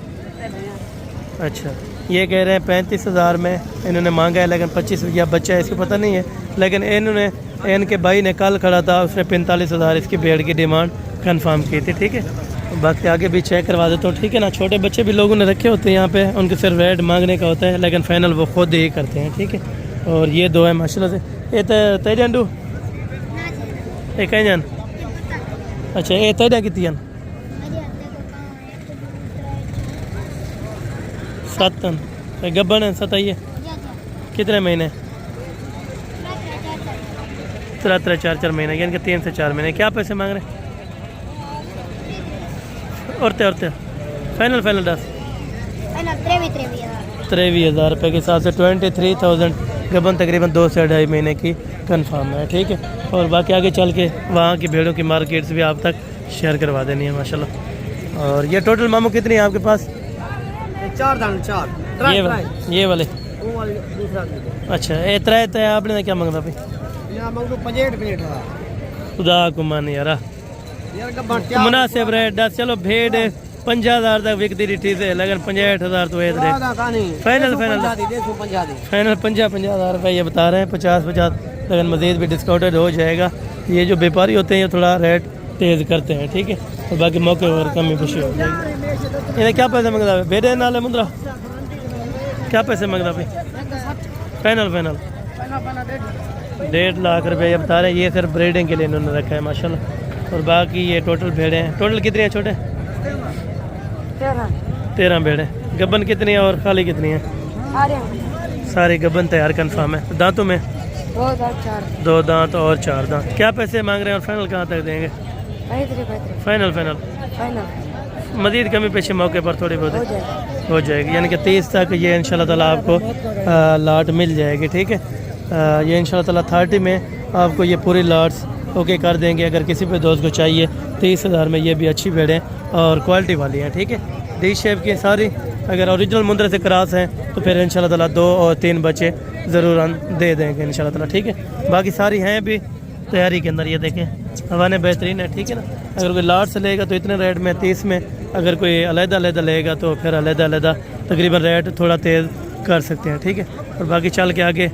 अच्छा ये कह रहे हैं 35,000 में इन्होंने मांगा है, लेकिन 25 या बच्चा है इसको पता नहीं है, लेकिन इन्होंने इनके भाई ने कल खड़ा था, उसने 45,000 इसकी भेड़ की डिमांड कंफर्म की थी, ठीक है। बाकी आगे भी चेक करवा देता हूँ, ठीक है ना। छोटे बच्चे भी लोगों ने रखे होते हैं यहाँ पे, उनके सिर्फ रेट मांगने का होता है, लेकिन फाइनल वो खुद ही करते हैं, ठीक है। और ये 2 है माशाल्लाह से। ये तैजान डू ये कहीं जान। अच्छा ये तैजा कितनी जान? 7 गब्बन है 7 कितने महीने? 3-4 महीने, यानी कि 3 से 4 महीने। क्या पैसे मांग रहे हैं? और फाइनल 23,000 रुपये के हिसाब से 23,000 गबन, तकरीबन 2 से 2.5 महीने की कंफर्म है, ठीक है। और बाकी आगे चल के वहाँ की भेड़ों की मार्केट्स भी आप तक शेयर करवा देनी है माशाल्लाह। और ये टोटल मामू कितनी है आपके पास? 4 दांत 4 ये वाले दूसरा अच्छा ये 3 आपने क्या मांगता भाई? खुदा को मान यार मुनासिब रेट दस। चलो भेड़ 50,000 तक बिकती रही, ठीक है, लेकिन 65,000 तो फाइनल 50,000 रुपये ये बता रहे हैं, 50, लेकिन मज़ीद भी डिस्काउंटेड हो जाएगा। ये जो व्यापारी होते हैं ये थोड़ा रेट तेज़ करते हैं, ठीक है, और बाकी मौके पर कमी खुशी हो जाएगी। इन्हें क्या पैसे मंगता है भेड़े नाल मुंद्रा? क्या पैसे मंगता भाई? फाइनल 1.5 लाख रुपये ये बता रहे हैं। ये सिर्फ ब्रीडिंग के लिए इन्होंने रखा है माशाल्लाह। और बाकी ये टोटल भेड़े हैं। टोटल कितनी हैं छोटे? 13 भेड़े। गबन कितनी है और खाली कितनी है? सारी गबन तैयार कंफर्म है। दांतों में 2 दांत और 4 दांत। क्या पैसे मांग रहे हैं और फाइनल कहाँ तक देंगे? फाइनल मज़ीद कमी पेशी मौके पर थोड़ी बहुत हो जाएगी, यानी कि 30 तक ये इंशाल्लाह ताला आपको लाट मिल जाएगी, ठीक है। ये इंशाल्लाह ताला 30 में आपको ये पूरी लाट्स ओके कर देंगे। अगर किसी पे दोस्त को चाहिए 30,000 में ये भी अच्छी भेड़ें और क्वालिटी वाली हैं, ठीक है। डी शेप की सारी, अगर ओरिजिनल मुंद्रा से क्रॉस हैं तो फिर इंशाल्लाह ताला 2 और 3 बच्चे ज़रूर दे देंगे इंशाल्लाह ताला, ठीक है। बाकी सारी हैं भी तैयारी के अंदर। ये देखें हवाने बेहतरीन है, ठीक है ना। अगर कोई लाट से लेगा तो इतने रेट में 30 में, अगर कोई अलग-अलग लेगा तो फिर अलग-अलग तकरीबन रेट थोड़ा तेज़ कर सकते हैं, ठीक है। और बाकी चल के आगे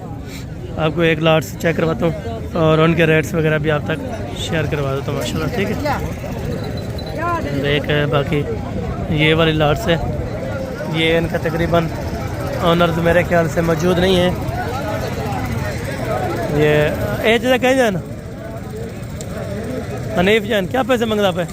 आपको एक लाट से चेक करवाता हूँ और उनके रेट्स वगैरह भी आप तक शेयर करवा देता हूँ माशाल्लाह, ठीक है। एक है बाकी ये वाली लाट्स है, ये इनका तकरीबन ऑनर्स मेरे ख्याल से मौजूद नहीं है। ये एज कहीं जान हनीफ जान क्या पैसे मंगता पे?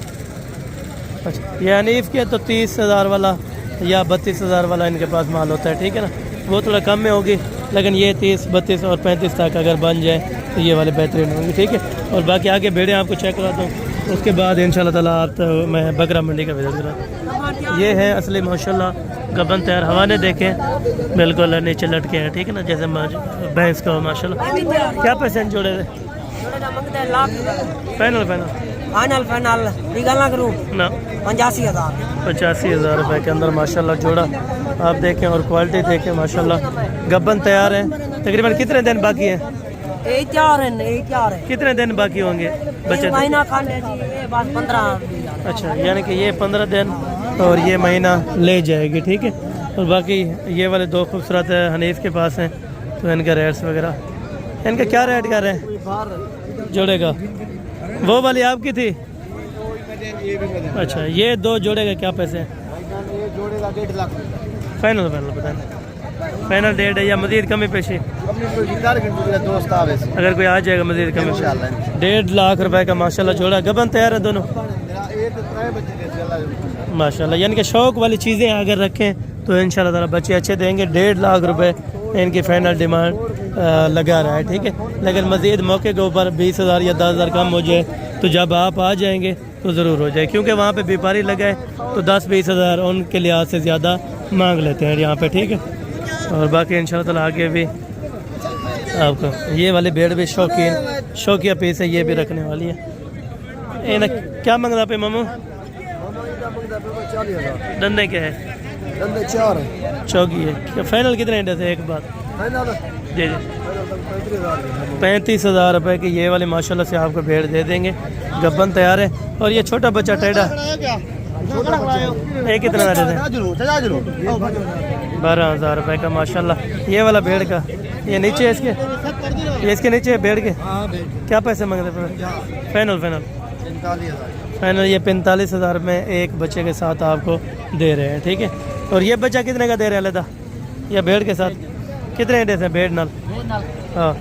अच्छा, ये हनीफ के तो 30,000 वाला या 32,000 वाला इनके पास माल होता है, ठीक है ना, वो थोड़ा कम में होगी, लेकिन ये 30, 32 और 35 तक अगर बन जाए तो ये वाले बेहतरीन होंगे, ठीक है। और बाकी आगे भेड़ें आपको चेक कराता हूँ, उसके बाद इंशाल्लाह ताला आप तो मैं बकरा मंडी का विजिट करा। ये है असली माशाल्लाह गबन तैयार, हवाने देखें बिल्कुल नीचे लटके हैं, ठीक है ना, जैसे भैंस का हो माशाल्लाह। क्या पैसे जोड़े थे? फाइनल फाइनल फाइनल निकल ना करूँ ना 85,000 85,000 रुपये के अंदर माशाल्लाह जोड़ा आप देखें और क्वालिटी देखें माशाल्लाह। गबन तैयार है, तकरीबन कितने दिन बाकी हैं? चार है कितने दिन बाकी होंगे बच्चे? महीना खाने जी बस 15। अच्छा, यानी कि ये 15 दिन और ये महीना ले जाएगी, ठीक है। और बाकी ये वाले दो खूबसूरत हनीफ के पास हैं, तो इनका रेट्स वगैरह, इनका क्या रेट कर रहे हैं जोड़े का? वो वाली आपकी थी? अच्छा, ये दो जोड़े का क्या पैसे हैं? जोड़ेगा 1.5 लाख फाइनल बताएं। फाइनल डेट है या मजीद कमी पेशी? दोस्त आवे अगर कोई आ जाएगा मजीद कमी, 1.5 लाख रुपए का माशाल्लाह जोड़ा। गबन तैयार है दोनों माशाल्लाह, यानी कि शौक वाली चीज़ें अगर रखें तो इंशाल्लाह ताला बच्चे अच्छे देंगे। 1.5 लाख रुपए इनकी फाइनल डिमांड लगा रहा है, ठीक है। लेकिन मज़ीद मौके के ऊपर 20,000 या 10,000 कम हो जाए तो जब आप आ जाएंगे तो ज़रूर हो जाए, क्योंकि वहाँ पे व्यापारी लगाए तो 10-20 हज़ार उनके लिहाज से ज़्यादा मांग लेते हैं यहाँ पे, ठीक है। और बाकी इंशाल्लाह ताला आगे भी आपको ये वाली भेड़ भी शौकिया पीस है, ये भी रखने वाली है। ये ना क्या मंगता पे मामू? डंडे क्या है? 4 चौकी है। क्या फाइनल कितने इंडे से? एक बात जी जी 35,000 रुपये की ये वाली माशाल्लाह से आपको भेड़ दे देंगे। गब्बन तैयार है। और ये छोटा बच्चा टेढ़ा ये कितना दे दें? 12,000 रुपये का माशाल्लाह। ये वाला भेड़ का ये नीचे है इसके, ये इसके नीचे है भेड़ के। क्या पैसे मांग रहे? फाइनल ये 45,000 में एक बच्चे के साथ आपको दे रहे हैं, ठीक है। और ये बच्चा कितने का दे रहे हैं अलग? या भेड़ के साथ कितने दे हैं? भेड़ नाल हाँ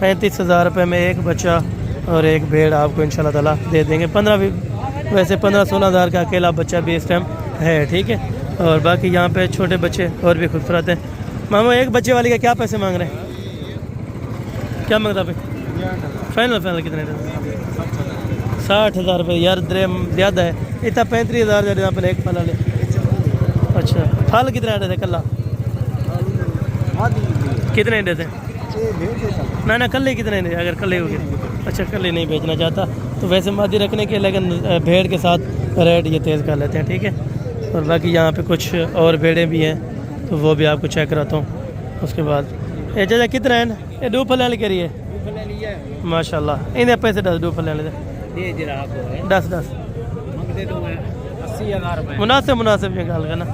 35,000 रुपये में एक बच्चा और एक भेड़ आपको इंशाल्लाह ताला दे देंगे। 15-16 हज़ार का अकेला बच्चा भी इस टाइम है, ठीक है। और बाकी यहाँ पे छोटे बच्चे और भी खूबसूरत हैं। मामू एक बच्चे वाली का क्या पैसे मांग रहे हैं? क्या मांग रहा भाई? फाइनल कितने? 60,000 रुपये। यार ज़्यादा है, इतना 35,000 यहाँ पर एक फल ले। अच्छा, फल कितने आटे थे कल्ला? कितने इंडे थे? ना कल ही कितने इंडे? अगर कल ही हो गए। अच्छा, कल ही नहीं बेचना चाहता तो वैसे मादी रखने के, लेकिन भेड़ के साथ रेट ये तेज़ कर लेते हैं, ठीक है। और बाकी यहाँ पे कुछ और भेड़ें भी हैं तो वो भी आपको चेक कराता हूँ। उसके बाद ये जैसे कितना है? ये 2 फल के रही है माशाल्लाह। इन्हें पैसे 2 फल ले 10 मुनासिब निकाल कर ना।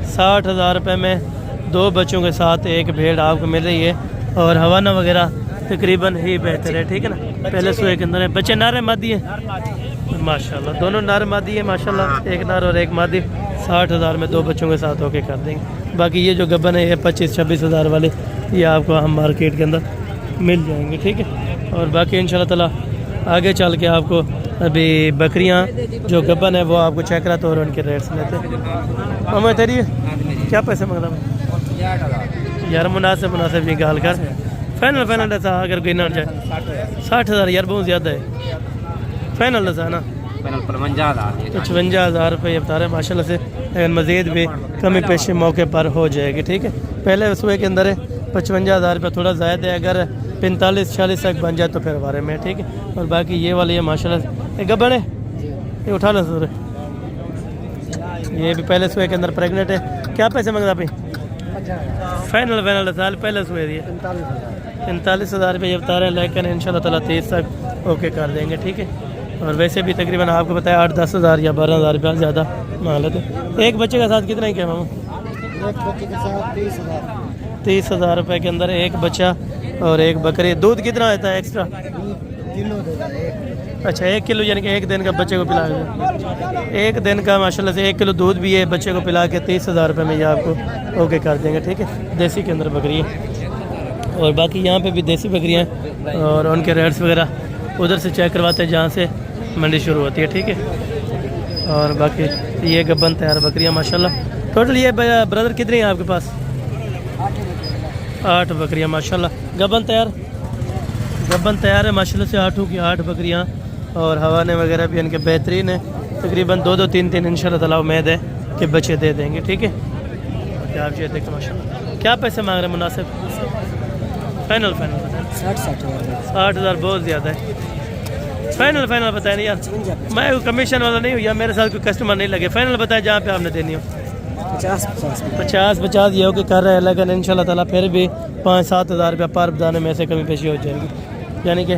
60,000 रुपये में 2 बच्चों के साथ एक भेड़ आपको मिल रही है। और हवाना वगैरह तकरीबन ही बेहतर है, ठीक है ना। पहले सुबह के अंदर है। बच्चे नारे मादी है माशाल्लाह, दोनों नारे मादी है माशाल्लाह, एक नार और एक मादी। 60,000 में 2 बच्चों के साथ होके कर देंगे। बाकी ये जो गबन है ये 25-26 हज़ार वाले ये आपको हम मार्केट के अंदर मिल जाएंगे, ठीक है। और बाकी इंशाल्लाह ताला आगे चल के आपको अभी बकरियां जो गबन है वो आपको चेक कराते और उनके रेट्स लेते हैं। मम्मा तेरी क्या पैसे मांग रहा है? यार मुनासिब निकाल कर फाइनल ऐसा अगर कोई ना जाए 60,000 यार बहुत ज़्यादा है। फाइनल ऐसा ना 55,000 रुपये ये बता रहे हैं माशाल्लाह से। लेकिन मज़ीद भी कमी पेशी मौके पर हो जाएगी, ठीक है। पहले सुबह के अंदर है 55,000 रुपये, थोड़ा ज़्यादा है। अगर 45-46 तक बन जाए तो फिर बारे में, ठीक है। और बाकी ये वाली है माशाल्लाह। एक गब्बड़ है, ये उठा लो सर। ये भी पहले सुबह के अंदर प्रेगनेंट है। क्या पैसे मांग रहा भाई? फाइनल साल पहले सुबह दिए 45,000 रुपये ये बता रहे हैं। लेकिन इंशाल्लाह ताला 30 तक ओके कर देंगे, ठीक है। और वैसे भी तकरीबन आपको बताया 8-10 हज़ार या 12,000 रुपया ज़्यादा मांग लेते। एक बच्चे के साथ कितना ही क्या मामू? एक बच्चे के साथ 30,000 रुपये के अंदर एक बच्चा और एक बकरी। दूध कितना आता है एक्स्ट्रा? अच्छा, 1 किलो, यानी कि 1 दिन का बच्चे को पिला के 1 दिन का माशाल्लाह से 1 किलो दूध भी है बच्चे को पिला के 30,000 रुपये में ये आपको ओके कर देंगे, ठीक है। देसी के अंदर बकरी है। और बाकी यहाँ पे भी देसी बकरियाँ हैं और उनके रेट्स वगैरह उधर से चेक करवाते हैं जहाँ से मंडी शुरू होती है, ठीक है। और बाकी ये गब्बन तैयार बकरियाँ माशाल्लाह। टोटल ये ब्रदर कितनी है आपके पास? 8 बकरियाँ माशाल्लाह। गब्बन तैयार है माशाल्लाह से 8 की 8 बकरियाँ। और हवाने वगैरह भी इनके बेहतरीन है। तकरीबन 2-2 3-3 इंशाल्लाह ताला उम्मीद है कि बच्चे दे देंगे, ठीक है। क्या आप ये देखें माशाल्लाह। क्या पैसे मांग रहे हैं मुनासिब? फाइनल 60,000 बहुत ज़्यादा है। फाइनल बताएं नहीं यार, मैं कमीशन वाला नहीं हूँ यार, मेरे साथ कोई कस्टमर नहीं लगे। फाइनल बताएं जहाँ पे आपने देनी हो। 50 ये हो कि कर रहे हैं, लेकिन इंशाल्लाह ताला फिर भी 5-7 हज़ार रुपया पर दाने में से कमी पेशी हो जाएगी। यानी कि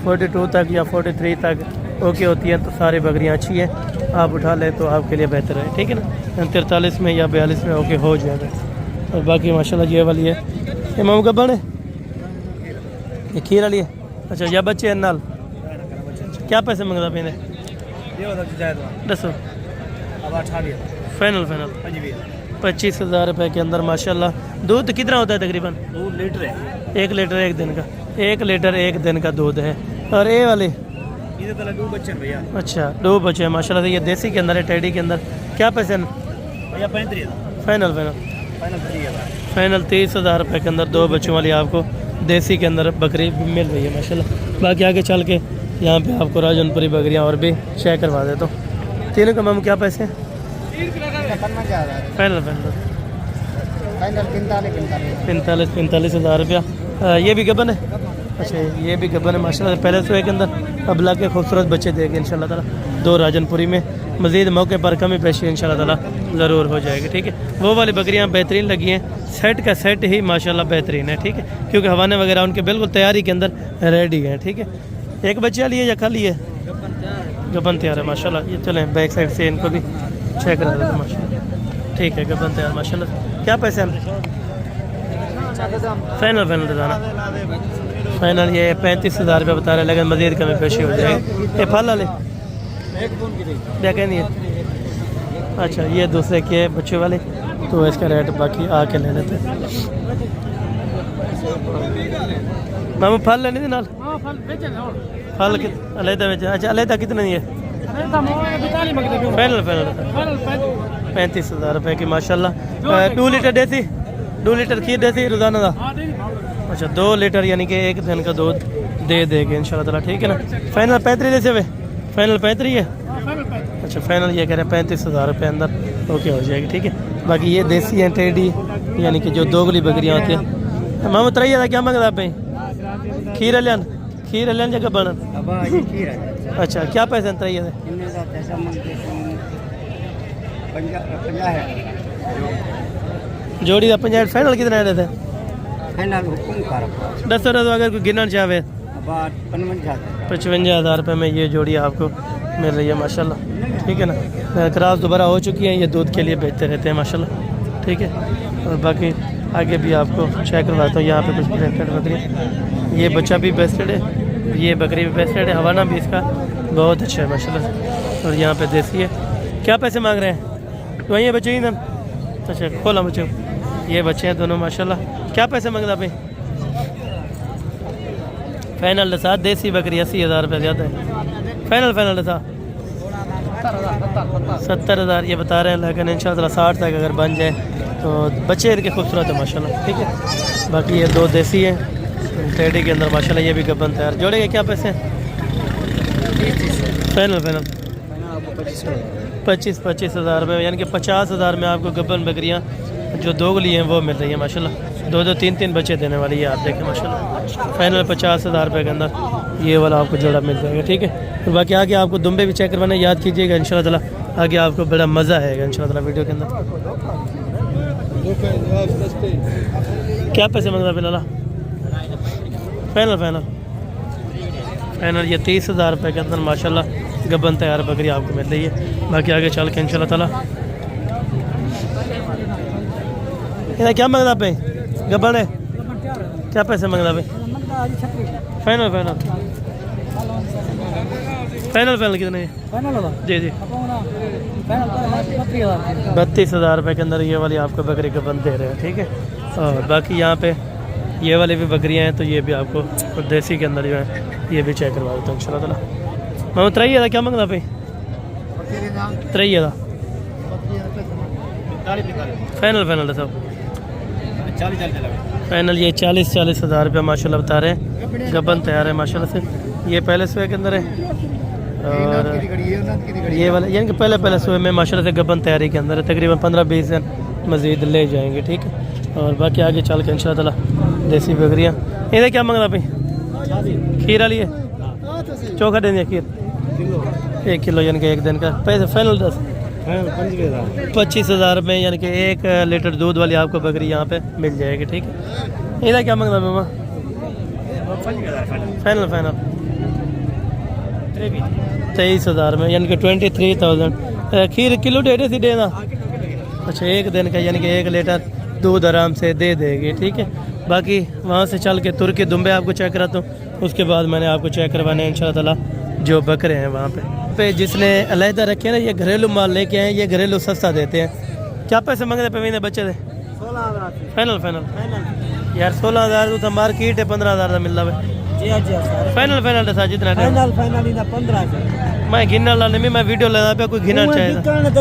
42 तक या 43 तक ओके होती है तो सारी बकरियाँ अच्छी है, आप उठा लें तो आपके लिए बेहतर है, ठीक है ना। 43 में या 42 में ओके हो जाएगा। और बाकी माशाल्लाह ये वाली है, ये मामू गब्बन है, ये खीर वाली है। अच्छा, या बच्चे हैं नाल। क्या पैसे मंगता पे दसो? फाइनल 25,000 रुपये के अंदर माशाल्लाह। दूध कितना होता है तकरीबन? 2 लीटर है। 1 लीटर एक दिन का, 1 लीटर एक दिन का दूध है। और ये वाले 2 बच्चे हैं भैया। अच्छा, 2 बच्चे हैं माशाल्लाह। ये देसी के अंदर है, टेडी के अंदर। क्या पैसे हैं? फाइनल 30,000 रुपये के अंदर 2 बच्चों वाली आपको देसी के अंदर बकरी मिल रही है माशाल्लाह। बाकी आगे चल के यहाँ पे आपको राजनपुरी बकरियाँ और भी चेक करवा देता हूँ। तीनों का मामू क्या पैसे हैं? फाइनल 45,000 रुपया। ये भी गबन है? अच्छा, ये भी गबन है माशाल्लाह। पहले तो एक अंदर अब ला के खूबसूरत बच्चे देंगे इंशाल्लाह ताला। 2 राजनपुरी में मज़ीद मौके पर कमी पेशी इंशाल्लाह ताला ज़रूर हो जाएगी, ठीक है। वो वाली बकरियाँ बेहतरीन लगी हैं, सेट का सेट ही माशाल्लाह बेहतरीन है, ठीक है। क्योंकि हवाने वगैरह उनके बिल्कुल तैयारी के अंदर रेडी हैं, ठीक है। एक बच्चे वाली है या खाली है? गबन तैयार है माशाल्लाह। ये चलें बैक साइड से इनको भी चेक करा देते हैं माशाल्लाह। ठीक है, गबन तैयार माशाल्लाह। क्या पैसे हैं? फाइनल बताना। फाइनल ये 35,000 रुपये बता रहे हैं, लेकिन मज़ीद कमी पेशी हो जाएगी। ये फल वाले देखें नहीं है? अच्छा, ये दूसरे के बच्चे वाले, तो इसका रेट बाकी आके ले लेते हैं। मामू फल लेने थे नाल? फल अलहदा बेचा। अच्छा, अलहदा कितना है? फाइनल 35,000 रुपये की माशाल्लाह। 2 लीटर देती, 2 लीटर खीर देती रोज़ाना का। अच्छा, 2 लीटर यानी कि एक दिन का दूध दे देंगे इंशाल्लाह ताला, ठीक है ना। फाइनल 35 जैसे वे? फाइनल 35 है। अच्छा, फाइनल ये कह रहे हैं 35,000 रुपये अंदर ओके हो जाएगी, ठीक है। बाकी ये देसी हैं टेडी, यानी कि जो दोगली बकरियाँ होती हैं। मामू तरैया था क्या मंगता आप? खीर लियान जगह बना। अच्छा, क्या पैसे हैं तरैया? जोड़ी का 50। फाइनल कितना है? दस अगर कोई गिनना चाहे 55,000 रुपये में ये जोड़ी आपको मिल रही है माशाल्लाह, ठीक है ना। क्रॉस दोबारा हो चुकी है, ये दूध के लिए बेचते रहते हैं माशाल्लाह, ठीक है। और बाकी आगे भी आपको चेक करवाता हूँ। यहाँ पे कुछ ब्रेस्टेड बकरी, ये बच्चा भी ब्रेस्टेड है, ये बकरी भी ब्रेस्टेड है। हवाना भी इसका बहुत अच्छा है माशाल्लाह। और यहाँ पे देसी है। क्या पैसे मांग रहे हैं? तो वही बच्चे ही ना? अच्छा, खोला बच्चे, ये बच्चे हैं दोनों माशाल्लाह। क्या पैसे मांगता भाई? फाइनल साथ देसी बकरी 80,000 रुपये ज़्यादा है। फाइनल साथ 70,000 ये बता रहे हैं, लेकिन इंशाल्लाह 60 तक अगर बन जाए तो बच्चे इनके खूबसूरत है माशाल्लाह, ठीक है। बाकी ये 2 देसी हैं टेडी के अंदर माशाल्लाह। ये भी गबन तैयार। जोड़े के क्या पैसे हैं? फाइनल 25,000 रुपये, यानी कि 50,000 में आपको गबन बकरियाँ जो दोगली हैं वो मिल रही है माशाल्लाह। 2-2 3-3 बच्चे देने वाली है, आप देखें माशाल्लाह। फाइनल 50,000 रुपये के अंदर ये वाला आपको जोड़ा मिल जाएगा, ठीक है। और बाकी आगे आपको दुम्बे भी चेक करवाना याद कीजिएगा इंशाल्लाह ताला। आगे आपको बड़ा मज़ा आएगा इंशाल्लाह ताला वीडियो के अंदर। क्या पैसे मंगता फिलहाल? फाइनल ये 30,000 रुपये के अंदर माशाल्लाह गबन तैयार बकरी आपको मिल रही है। बाकी आगे चल के इंशाल्लाह ताला। क्या मंगता पे? गबन है? क्या पैसे मंगता पे? फाइनल कितने? जी 32,000 रुपये के अंदर ये वाली आपको बकरी गबन दे रहे हैं, ठीक है। और बाकी यहाँ पे ये वाली भी बकरियाँ हैं, तो ये भी आपको देसी के अंदर जो है ये भी चेक करवा देता हूँ इंशाल्लाह ताला। मैं त्रई था क्या मंगता पे? त्रई था फाइनल फाइनल है सब फाइनल। ये 40 हज़ार रुपया माशाल्लाह बता रहे हैं। गबन तैयार है माशाल्लाह से। ये पहले सुबह के अंदर है और ये वाला यानी कि पहले सुबह में माशाल्लाह से गबन तैयारी के अंदर है। तकरीबन 15-20 दिन मज़ीद ले जाएंगे, ठीक है। और बाकी आगे चल के इंशाल्लाह ताला देसी बकरियाँ। इधर क्या मंगना भाई? खीर वाली है, चोखा दे दिया खीर 1 किलो यानी कि 1 दिन का। पैसे फाइनल 25 हज़ार में यानी कि 1 लीटर दूध वाली आपको बकरी यहाँ पे मिल जाएगी, ठीक है। इधर क्या मंगना मामा? फाइनल फाइनल 23 हज़ार में यानी कि 23,000। खीर किलो 1.5 सी देना। अच्छा 1 दिन का यानी कि 1 लीटर दूध आराम से दे देगी, ठीक है। बाकी वहाँ से चल के तुर्की दुम्बे आपको चेक कराता हूँ, उसके बाद मैंने आपको चेक करवाने इंशाल्लाह ताला जो बकरे हैं वहाँ पे जिसने अलहदा रखे ना, ये घरेलू माल लेके आए, ये घरेलू सस्ता देते हैं। क्या पैसे मंगते पे बच्चे थे? 16,000 फाइनल फाइनल यार 16,000 तो मार्केट है 15,000 का मिल रहा है। फाइनल फाइनल था जितना फाइनल 15,000 मैं गिनने वाला नहीं, मैं वीडियो लगा पे कोई गिनना चाहिए।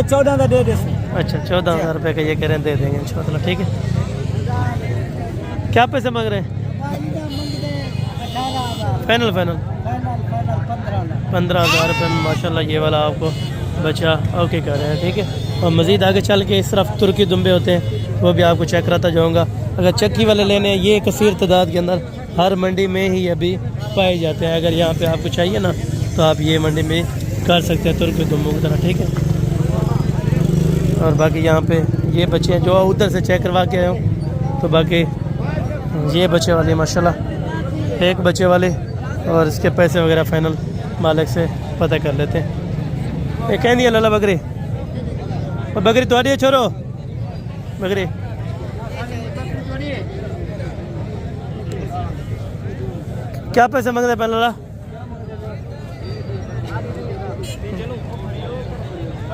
14 का दे दे। अच्छा 14,000 रुपये का ये कह रहे हैं, दे देंगे इंशाल्लाह, ठीक है। क्या पैसे मांग रहे हैं? फाइनल फाइनल 15,000 रुपये में माशाल्लाह ये वाला आपको बच्चा ओके कर रहे हैं, ठीक है। और मज़ीद आगे चल के इस तरफ तुर्की दुम्बे होते हैं, वो भी आपको चेक कराता जाऊँगा। अगर चक्की वाले लेने हैं, ये कसीर तादाद के अंदर हर मंडी में ही अभी पाए जाते हैं। अगर यहाँ पे आपको चाहिए ना तो आप ये मंडी में कर सकते हैं तुर्की दुम्बों की तरह, ठीक है। और बाकी यहाँ पे ये बच्चे हैं जो उधर से चेक करवा के आए हूँ, तो बाकी ये बच्चे वाले माशाल्लाह 1 बच्चे वाले। और इसके पैसे वगैरह फ़ाइनल मालिक से पता कर लेते हैं। ये कह दिया लाला बकरी और बकरी तो है छोरो बकरी। क्या पैसे मांग रहे पहले लाला?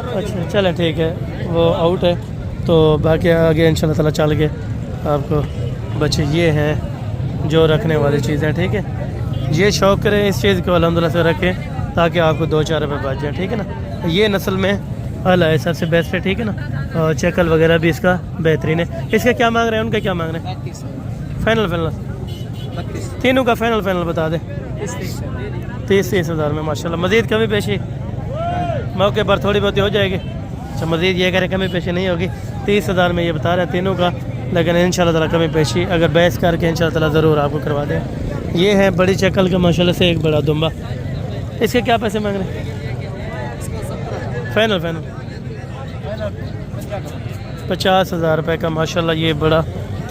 अच्छा चलें ठीक है, वो आउट है। तो बाकी आगे इंशाल्लाह ताला चल के आपको बच्चे ये हैं जो रखने वाली चीज़ें, ठीक है। ये शौक़ करें इस चीज़ को अल्हम्दुलिल्लाह से रखें ताकि आपको 2-4 रुपये बच जाए, ठीक है ना। ये नस्ल में अल है सबसे बेस्ट है, ठीक है ना। और चेकल वगैरह भी इसका बेहतरीन है। इसका क्या मांग रहे हैं, उनका क्या मांग रहे हैं? फाइनल फाइनल तीनों का फाइनल फाइनल बता दें। 30 हज़ार में माशाल्लाह। मज़ीद कमी पेशी मौके पर थोड़ी बहुत हो जाएगी। अच्छा मज़ीद ये करें कमी पेशी नहीं होगी। 30 हज़ार में ये बता रहे हैं तीनों का, लेकिन इंशाल्लाह ताला कमी पेशी अगर बहस करके इंशाल्लाह ताला ज़रूर आपको करवा दें। ये है बड़ी चक्ल का माशाल्लाह से एक बड़ा दुम्बा। इसके क्या पैसे मांग रहे हैं? फाइनल फाइनल 50 हज़ार रुपये का माशाल्लाह ये बड़ा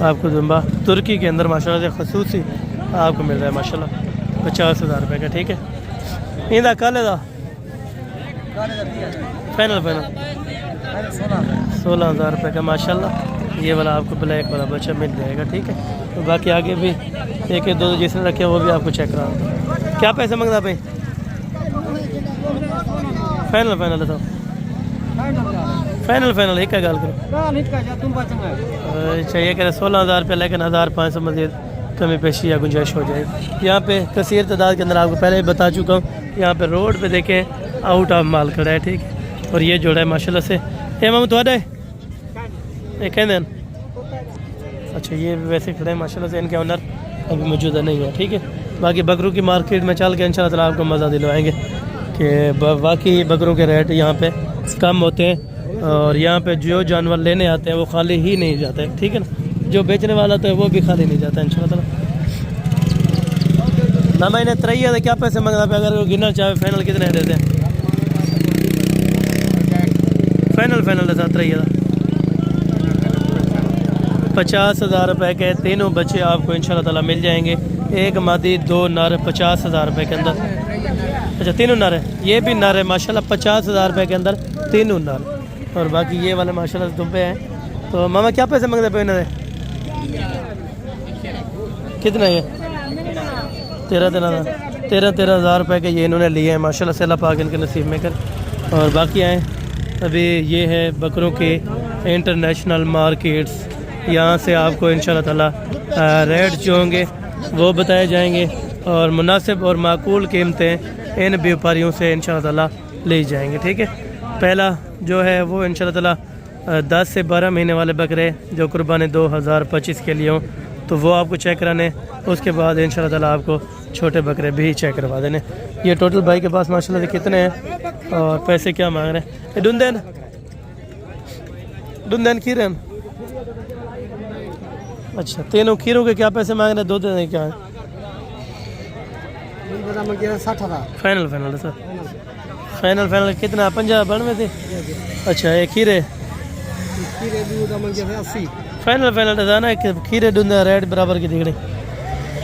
आपको दुम्बा तुर्की के अंदर माशाल्लाह से खसूसी आपको मिल रहा है माशाल्लाह 50 हज़ार रुपये का, ठीक है। इंदा काले दा फाइनल फाइनल 16 हज़ार रुपये का माशाल्लाह ये वाला आपको ब्लैक वाला बच्चा मिल जाएगा, ठीक है। तो बाकी आगे भी 1-2 जिसने रखे वो भी आपको चेक करा। क्या पैसे मांगता भाई? फाइनल फाइनल था फाइनल फाइनल एक का गाल करो। अच्छा ये कह रहे 16 हज़ार रुपये, लेकिन 1,500 मज़ीद कमी पेशी या गुंजाइश हो जाएगी। यहाँ पे कसीर तादाद के अंदर आपको पहले ही बता चुका हूँ। यहाँ पे रोड पे देखें आउट ऑफ माल खड़ा है, ठीक है। और ये जोड़ा है माशाल्लाह से। ये मामू तो ये कहते हैं अच्छा ये वैसे खड़े हैं माशाल्लाह से। इनके ऑनर अभी मौजूदा नहीं है, ठीक है। बाकी बकरों की मार्केट में चल के इंशाल्लाह ताला आपको मज़ा दिलवाएंगे कि बाकी बकरों के रेट यहाँ पे कम होते हैं। और यहाँ पे जो जानवर लेने आते हैं वो खाली ही नहीं जाते, ठीक है ना। जो बेचने वाला तो है वो भी खाली नहीं जाता इंशाल्लाह ताला। ना मैंने त्रैया था क्या पैसे मांगता पे? अगर वो गिनना चाहे फाइनल कितने देते हैं? फाइनल फाइनल था त्रैया 50 हज़ार रुपये के तीनों बच्चे आपको इंशाल्लाह ताला मिल जाएंगे। 1 मादी 2 नर 50 हज़ार रुपये के अंदर। अच्छा तीनों नर है, ये भी नर है माशाल्लाह 50 हज़ार रुपये के अंदर तीनों नर। और बाकी ये वाले माशाल्लाह दुम्बे हैं। तो मामा क्या पैसे मांगते पे इन्होंने? कितना ये 13 हज़ार रुपये के ये इन्होंने लिए हैं माशाल्लाह से। अल्लाह पाक इनके नसीब में कर। और बाकी आए अभी ये है बकरों के इंटरनेशनल मार्केट्स यहाँ से आपको इंशाल्लाह ताला रेट जो होंगे वो बताए जाएंगे और मुनासिब और माकूल कीमतें इन व्यापारियों से इंशाल्लाह ताला ली जाएंगे। ठीक है, पहला जो है वो इंशाल्लाह ताला 10 से 12 महीने वाले बकरे जो कुर्बानी 2025 के लिए हों तो वो आपको चेक कराने, उसके बाद इंशाल्लाह ताला आपको छोटे बकरे भी चेक करवा देने। ये टोटल भाई के पास माशाल्लाह से कितने हैं और पैसे क्या मांग रहे हैं? ये डुंदेन खीरन, अच्छा तीनों खीरों के क्या पैसे मांग रहे हैं? दो देने क्या है? 60,000 फाइनल सर, फाइनल कितना? 50 92 थे। अच्छा ये खीरे फाइनल था ना, खीरे डूंदा रेट बराबर की दिखने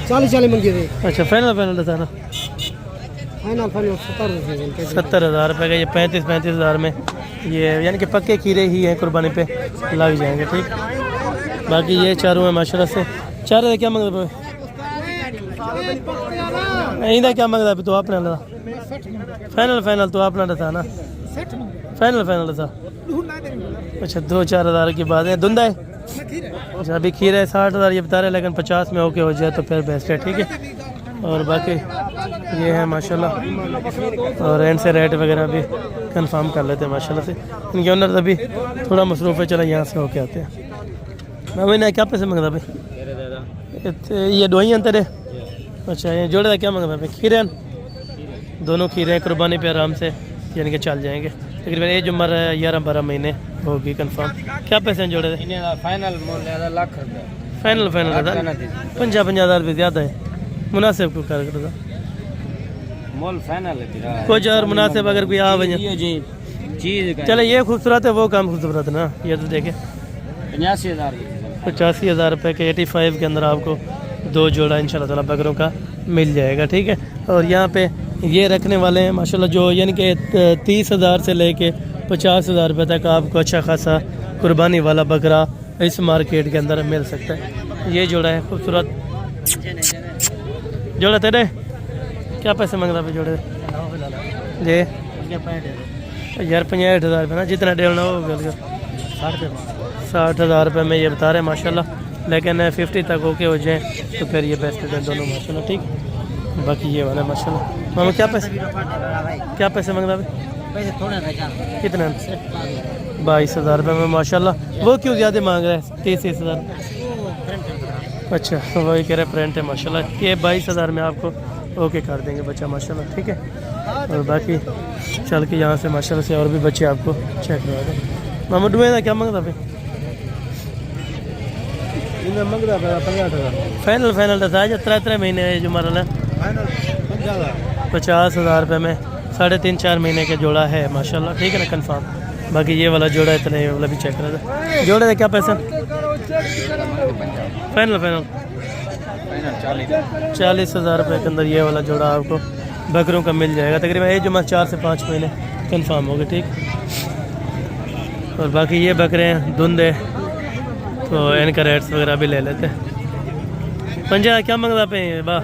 40 मंगे थे। अच्छा फाइनल था ना, फाइनल 70,000 रुपये का। ये 35,000 में ये यानी कि पक्के खीरे ही हैं, कुर्बानी पे लग जाएंगे। ठीक, बाकी ये चारों हैं माशाल्लाह से। चारों क्या मंगता पे? इंदा क्या मंगता पे? तो अपना ला फाइनल तो अपना था ना, फाइनल था। अच्छा 2-4 हज़ार की बात है। धुंधा है, अच्छा अभी खीरा है 60,000 ये बता रहे, लेकिन 50 में ओके हो जाए तो फिर बेस्ट है। ठीक है, और बाकी ये है माशाल्लाह, और एंड से रेट वगैरह भी कंफर्म कर लेते हैं माशाल्लाह से। इनके ओनर अभी थोड़ा मसरूफ़ है, चलो यहाँ से होके आते हैं। मैं ने क्या पैसे मंगता भाई? ये दवाइयाँ तेरे? अच्छा ये जोड़े का क्या मंगता भाई? खीरे दोनों खीरे हैं, कुर्बानी पे आराम से यानी कि चल जाएंगे। तकरीबन एज उम्र 11-12 महीने होगी कंफर्म। क्या पैसे हैं जोड़े? फाइनल लाख रुपये फाइनल 50,000 रुपये ज़्यादा है, मुनासिब को कर दो मोल फाइनल है कुछ और मुनासिब अगर कोई आ वजह चीज चले। ये खूबसूरत है, वो काम खूबसूरत है ना। ये तो देखे 85,000 रुपये के 85 के अंदर आपको 2 जोड़ा इंशाल्लाह ताला बकरों का मिल जाएगा। ठीक है, और यहाँ पे ये रखने वाले हैं माशाल्लाह जो यानी कि 30,000 से लेके 50,000 रुपये तक आपको अच्छा खासा कुर्बानी वाला बकरा इस मार्केट के अंदर मिल सकता है। ये जोड़ा है खूबसूरत जोड़ा। तेरे क्या पैसे मांगता पे जोड़े? जी यार 65,000 रुपये ना, जितना डेलना हो गया 60,000 रुपये में ये बता रहे हैं माशाल्लाह, लेकिन 50 तक ओके हो जाए तो फिर ये बेस्ट है दोनों माशाल्लाह। ठीक, बाकी ये वाला माशाल्लाह। मामा क्या पैसे मांगता भाई? पैसे थोड़े कितना? 22,000 रुपये में माशाल्लाह। वो क्यों ज़्यादा मांग रहा है? 30,000। अच्छा वही कह रहे प्रिंट है माशाल्लाह। ये 22,000 में आपको ओके कर देंगे बच्चा माशाल्लाह। ठीक है, और बाकी चल के यहाँ से माशाल्लाह से और भी बच्चे आपको चेक करवा दें। मामा डुबे क्या मांगता भाई? फाइनल था जो 3 महीने जो मारा 50,000 रुपये में 3.5-4 महीने का जोड़ा है माशाल्लाह। ठीक है ना, कंफर्म। बाकी ये वाला जोड़ा इतना ही वाला भी चेक करा था। जोड़े का क्या पैसा? फाइनल 40,000 रुपये के अंदर ये वाला जोड़ा आपको बकरों का मिल जाएगा। तकरीबन ये जुमा 4 से 5 महीने कंफर्म हो गए। ठीक, और बाकी ये बकरे हैं धुंधे तो इनका रेट्स वगैरह भी ले लेते हैं। पंजा क्या मंगता पे बा?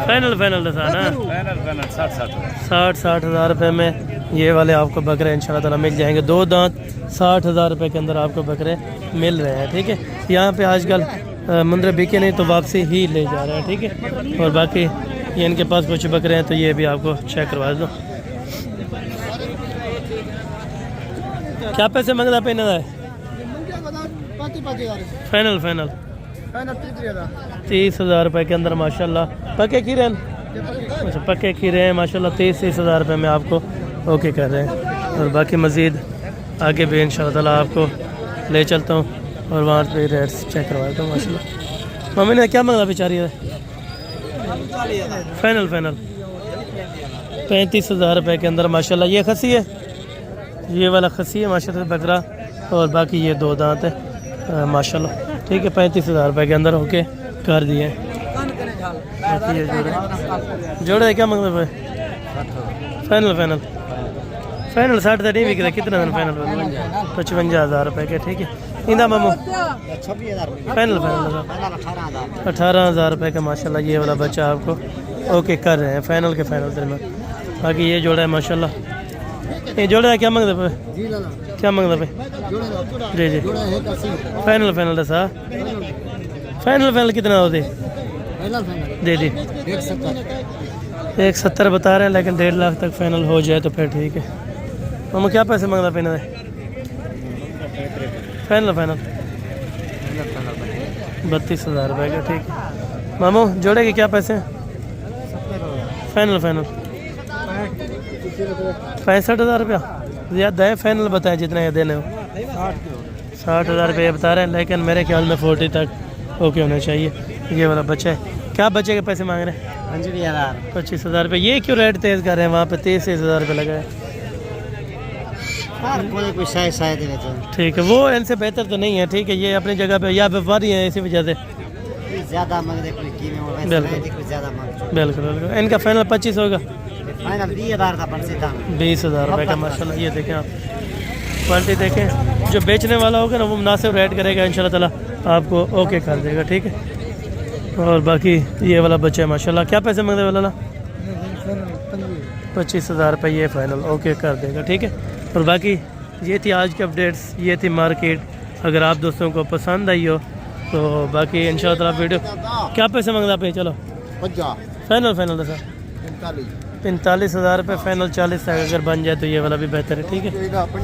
फाइनल था ना, 60,000 रुपये में ये वाले आपको बकरे इंशाल्लाह ताला मिल जाएंगे। 2 दांत 60,000 रुपये के अंदर आपको बकरे मिल रहे हैं। ठीक है, यहाँ पे आजकल मुंद्रे बिके नहीं तो वापसी ही ले जा रहे हैं। ठीक है, और बाकी ये इनके पास कुछ बकरे हैं तो ये भी आपको चेक करवा दो। क्या पैसे मंगता पे ना? फाइनल 30,000 रुपये के अंदर माशाल्लाह पक्के खीरे हैं। अच्छा पक्के खीरे हैं माशाल्लाह। 30,000 रुपये में आपको ओके कर रहे हैं, और बाकी मज़ीद आगे भी इंशाल्लाह ताला आपको ले चलता हूँ और वहाँ पे रेट्स चेक करवा देता हूँ माशाल्लाह। मम्मी ने क्या मांगा बेचारी है? फाइनल 35,000 रुपये के अंदर माशाल्लाह। ये खसी है, ये वाला खसी है माशाल्लाह बकरा, और बाकी ये 2 दांत है माशाल्लाह। ठीक है, 35,000 रुपये के अंदर होके कर दिए। जोड़े क्या मांगते भाई? फाइनल 60 तो नहीं बिक रहा। कितना दिन फाइनल? 55,000 रुपये के। ठीक है, इंदा मामू फाइनल 18,000 रुपये का माशाल्लाह। ये वाला बच्चा आपको ओके कर रहे हैं फाइनल के फाइनल दिन में। बाकी ये जोड़ा है माशाल्लाह ये जोड़े का क्या मंगते पे जी लाला क्या मंगते पे जोड़ा जी जी जोड़ा है 80 फाइनल फाइनल दसा फाइनल कितना होते फाइनल फाइनल जी जी 170 170 बता रहे हैं लेकिन 1.5 लाख तक फाइनल हो जाए तो फिर ठीक है। मामा क्या पैसे मांगता पे इन्हें फाइनल फाइनल 32,000 रुपये का ठीक है। मामू जोड़े के क्या पैसे फाइनल फाइनल 65,000 रुपया ज़्यादा है। फाइनल बताएं जितना ये देने हो 60,000 रुपये बता रहे हैं लेकिन मेरे ख्याल में 40 तक ओके होना चाहिए। ये वाला बच्चा है क्या बच्चे के पैसे मांग रहे हैं 25,000 रुपये। ये क्यों रेट तेज़ कर रहे हैं वहाँ पे 23,000 रुपये लगा है ठीक है। वो इनसे बेहतर तो नहीं है ठीक है। ये अपनी जगह पे या व्यापारी है इसी वजह से ज्यादा मांग दे कोई कीमत में वैसे बिल्कुल। नहीं कोई ज्यादा मांग बिल्कुल बिल्कुल। इनका फाइनल 25 होगा फाइनल 20,000 का पड़से था 20,000 रुपये का माशाल्लाह। ये देखें आप क्वालिटी देखें। जो बेचने वाला होगा ना वो मुनासिब रेट करेगा इंशाल्लाह ताला आपको ओके कर देगा ठीक है। और बाकी ये वाला बच्चा है माशाल्लाह। क्या पैसे मांगते वाला 25,000 रुपये ये फाइनल ओके कर देगा ठीक है। और बाकी ये थी आज की अपडेट्स, ये थी मार्केट। अगर आप दोस्तों को पसंद आई हो तो बाकी इंशाल्लाह ताला वीडियो क्या पैसे मांगता पे चलो 50 फाइनल फाइनल था 45,000 रुपये फाइनल 40 तक अगर बन जाए तो ये वाला भी बेहतर है ठीक है।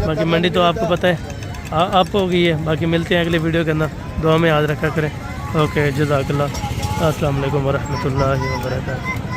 बाकी मंडी तो आपको पता है आप हो गई है। बाकी मिलते हैं अगले वीडियो के अंदर। दुआ में याद रखा करें। ओके जज़ाकल्लाह। अस्सलाम वालेकुम वरहमतुल्लाहि वबरकातुहू।